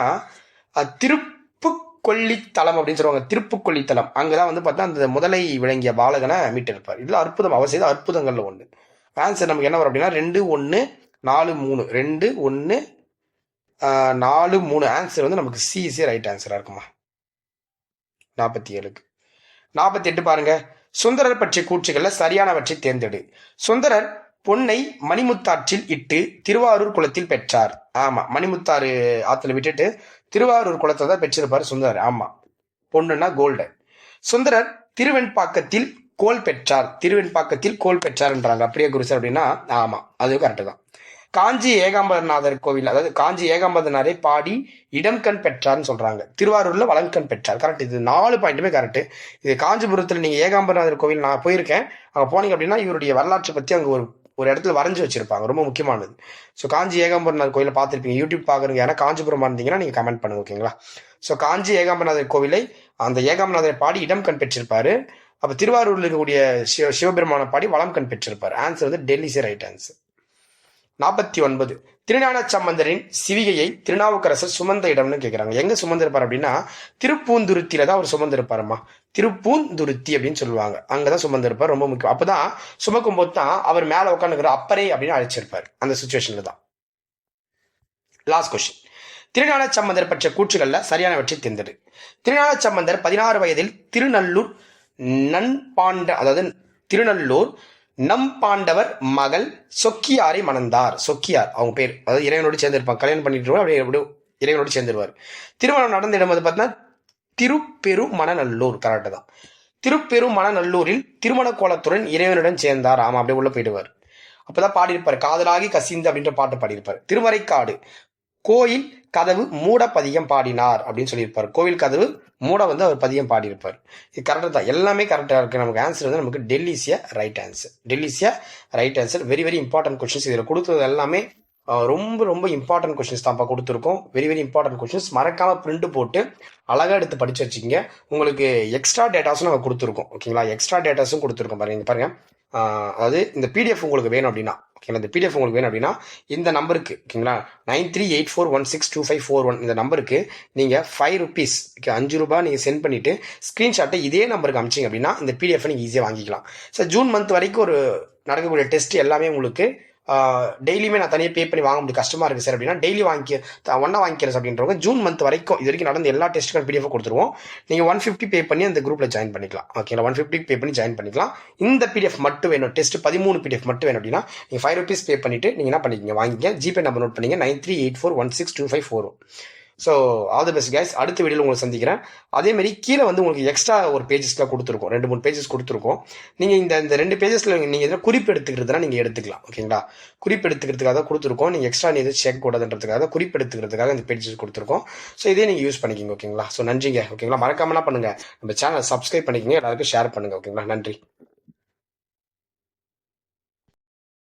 திருப்புக்கொள்ளித்தலம் அப்படின்னு சொல்லுவாங்க. திருப்புக்கொள்ளித்தலம் அங்கதான் வந்து பார்த்தா அந்த முதலை விழுங்கிய பாலகனை மீட்டிருப்பார். இதுல அற்புதம், அவர் செய்த அற்புதங்கள்ல ஒண்ணு. ஆன்சர் நமக்கு என்ன வரும் அப்படின்னா 2 1 4 3 2 1 4 3. ஆன்சர் வந்து நமக்கு சி ரைட் ஆன்சரா இருக்குமா. 47க்கு. 48 பாருங்க. சுந்தரர் பற்றிய கூற்றுகள்ல சரியானவற்றை தேர்ந்தெடு. சுந்தரர் பொன்னை மணிமுத்தாற்றில் இட்டு திருவாரூர் குளத்தில் பெற்றார். ஆமா, மணிமுத்தாறு ஆத்துல விட்டுட்டு திருவாரூர் குளத்தை தான் பெற்றிருப்பார் சுந்தரர். ஆமா, பொண்ணுன்னா கோல்டு. சுந்தரர் திருவெண்பாக்கத்தில் கோல் பெற்றார். திருவெண்பாக்கத்தில் கோல் பெற்றார்ன்றாங்க. அப்படியே குருசார் அப்படின்னா ஆமா, அது கரெக்டு தான். காஞ்சி ஏகாம்பரநாதர் கோவில், அதாவது காஞ்சி ஏகாம்பரநாதரை பாடி இடம் கண் பெற்றார்னு சொல்றாங்க. திருவாரூர்ல வலங்கண் பெற்றார். கரெக்ட். இது 4 பாயிண்ட்டுமே கரெக்ட். இது காஞ்சிபுரத்துல நீங்க ஏகாம்பரநாதர் கோவில் நான் போயிருக்கேன். அங்க போனீங்க அப்படின்னா இவருடைய வரலாற்றை பத்தி அங்க ஒரு இடத்துல வரைஞ்சு வச்சிருப்பாங்க. ரொம்ப முக்கியமானது. ஸோ காஞ்சி ஏகாம்பரநாதர் கோயிலை பார்த்துருப்பீங்க. யூடியூப் பாக்குறீங்க. ஏன்னா காஞ்சிபுரம் இருந்தீங்கன்னா நீங்க கமெண்ட் பண்ணுங்க. ஓகேங்களா. ஸோ காஞ்சி ஏகாம்பரநாதர் கோவிலை அந்த ஏகாம்பரநாதரை பாடி இடம் கண் பெற்றிருப்பாரு. அப்ப திருவாரூர்ல இருக்கக்கூடிய சிவபெருமான பாடி வளம் கண் பெற்றிருப்பாரு. ஆன்சர் வந்து டெல்லி ரைட் ஆன்சர். 49 திருஞான சம்பந்தரின் சிவிகையை திருநாவுக்கரசர் சுமந்த இடம்னு கேட்கிறாங்க. எங்க சுமந்திருப்பார் அப்படின்னா திருப்பூந்துருத்தியில தான் அவர் சுமந்திருப்பாருமா. திருப்பூந்துருத்தி அப்படின்னு சொல்லுவாங்க. அங்கதான் சுமந்திருப்பார். ரொம்ப முக்கியம். அப்பதான் சுமக்கும் போது தான் அவர் மேல உட்காந்துக்கிற அப்பரே அப்படின்னு அழைச்சிருப்பார். அந்த சுச்சுவேஷன்ல தான். Last question. திருஞான சம்பந்தர் பற்றிய கூற்றுகள்ல சரியானவற்றை தேர்ந்தெடு. திருஞான சம்பந்தர் 16 வயதில் திருநல்லூர் நம்பாண்டவர் மகள் சொக்கியாரை மணந்தார். சொக்கியார் அவங்க பேர், அதாவது இறைவனோடு சேர்ந்திருப்பாங்க. கல்யாணம் பண்ணிட்டு அப்படியே இறைவனோடு சேர்ந்துருவார். திருமணம் நடந்த இடம் வந்து பார்த்தீங்கன்னா திருப்பெருமணநல்லூர். கரெக்ட் தான். திருப்பெருமணநல்லூரில் திருமண கோலத்துடன் இறைவனுடன் சேர்ந்தார். ஆமா, அப்படியே உள்ள போயிடுவார். அப்பதான் பாடியிருப்பார் காதலாகி கசிந்து அப்படின்ற பாட்டு பாடியிருப்பார். திருமறைக்காடு கோயில் கதவு மூட பதியம் பாடினார் அப்படின்னு சொல்லியிருப்பார். கோவில் கதவு மூட வந்து அவர் பதியம் பாடியிருப்பார். இது கரெக்டாக தான், எல்லாமே கரெக்டாக இருக்கு. நமக்கு ஆன்சர் வந்து நமக்கு டெல்லிசியா right answer. Very very important questions. இதில் கொடுத்தது எல்லாமே ரொம்ப ரொம்ப இம்பார்ட்டன்ட் கொஸ்டின்ஸ் தான்ப்பா கொடுத்துருக்கோம். Very very important questions. மறக்காம பிரிண்ட் போட்டு அழகா எடுத்து படிச்சு வச்சுக்கோங்க. உங்களுக்கு எக்ஸ்ட்ரா டேட்டாஸும் நாங்கள் கொடுத்துருக்கோம். ஓகேங்களா. எக்ஸ்ட்ரா டேட்டாஸும் கொடுத்துருக்கோம். பாருங்க. அதாவது இந்த பிடிஎஃப் உங்களுக்கு வேணும் அப்படின்னா, ஓகேங்களா, இந்த பிடிஎஃப் உங்களுக்கு வேணும் அப்படின்னா இந்த நம்பருக்கு, ஓகேங்களா, 9384162541 இந்த நம்பருக்கு நீங்கள் 5 rupees, ₹5 நீங்கள் சென்ட் பண்ணிட்டு ஸ்க்ரீன்ஷாட்டை இதே நம்பருக்கு அனுப்பிச்சிங்க அப்படின்னா இந்த பிடிஎஃப் நீங்கள் ஈஸியாக வாங்கிக்கலாம். சார் ஜூன் மந்த் வரைக்கும் ஒரு நடக்கக்கூடிய டெஸ்ட் எல்லாமே உங்களுக்கு டெய்லியுமே நான் தனியாக பே பண்ணி வாங்க முடியும், கஷ்டமா இருக்கு சார் அப்படின்னா டெய்லி ஒன்னா வாங்கிக்கிறேன் அப்படின்றவங்க ஜூன் மந்த் வரைக்கும் இது வரைக்கும் நடந்த எல்லா டெஸ்ட்டுக்கும் பிடிஎஃப் கொடுத்துருவோம். நீங்க 150 பே பண்ணி அந்த குரூப்ல ஜாயின் பண்ணிக்கலாம். ஓகேங்களா. 150 பே பண்ணி ஜாயின் பண்ணிக்கலாம். இந்த பிடிஎஃப் மட்டும் வேணும், டெஸ்ட் 13 பிடிஎஃப் மட்டும் வேணும் அப்படின்னா நீங்க 5 rupees பே பண்ணிட்டு நீங்க என்ன பண்ணிக்கங்க, வாங்கிக்க. ஜிபே நம்பர் நோட் பண்ணீங்க 9384162541. So all the best guys. அடுத்த வீடியோவில் உங்களுக்கு சந்திக்கிறேன். அதே மாதிரி கீழே வந்து உங்களுக்கு எக்ஸ்ட்ரா ஒரு பேஜஸ்லாம் கொடுத்துருக்கோம், 2-3 பேஜஸ் கொடுத்துருக்கோம். நீங்கள் இந்த 2 பேஜஸில் நீங்கள் எதாவது குறிப்பு எடுத்துக்கிறதுனா நீங்கள் எடுத்துக்கலாம். ஓகேங்களா. குறிப்பு எடுத்துக்கிறதுக்காக தான் கொடுத்துருக்கோம். நீங்கள் எக்ஸ்ட்ரா நீ எதுவும் செக் கூடாதுன்றதுக்காக தான் குறிப்பு எடுத்துக்கிறதுக்காக இந்த பேஜஸ் கொடுத்துருக்கோம். ஸோ இதே நீங்கள் யூஸ் பண்ணிக்கிங்க. ஓகேங்களா. ஸோ நன்றிங்க. ஓகேங்களா. மறக்காமலாம் பண்ணுங்க, நம்ம சேனல் சப்ஸ்கிரைப் பண்ணிக்கிங்க, எல்லாருக்கும் ஷேர் பண்ணுங்க. ஓகேங்களா. நன்றி.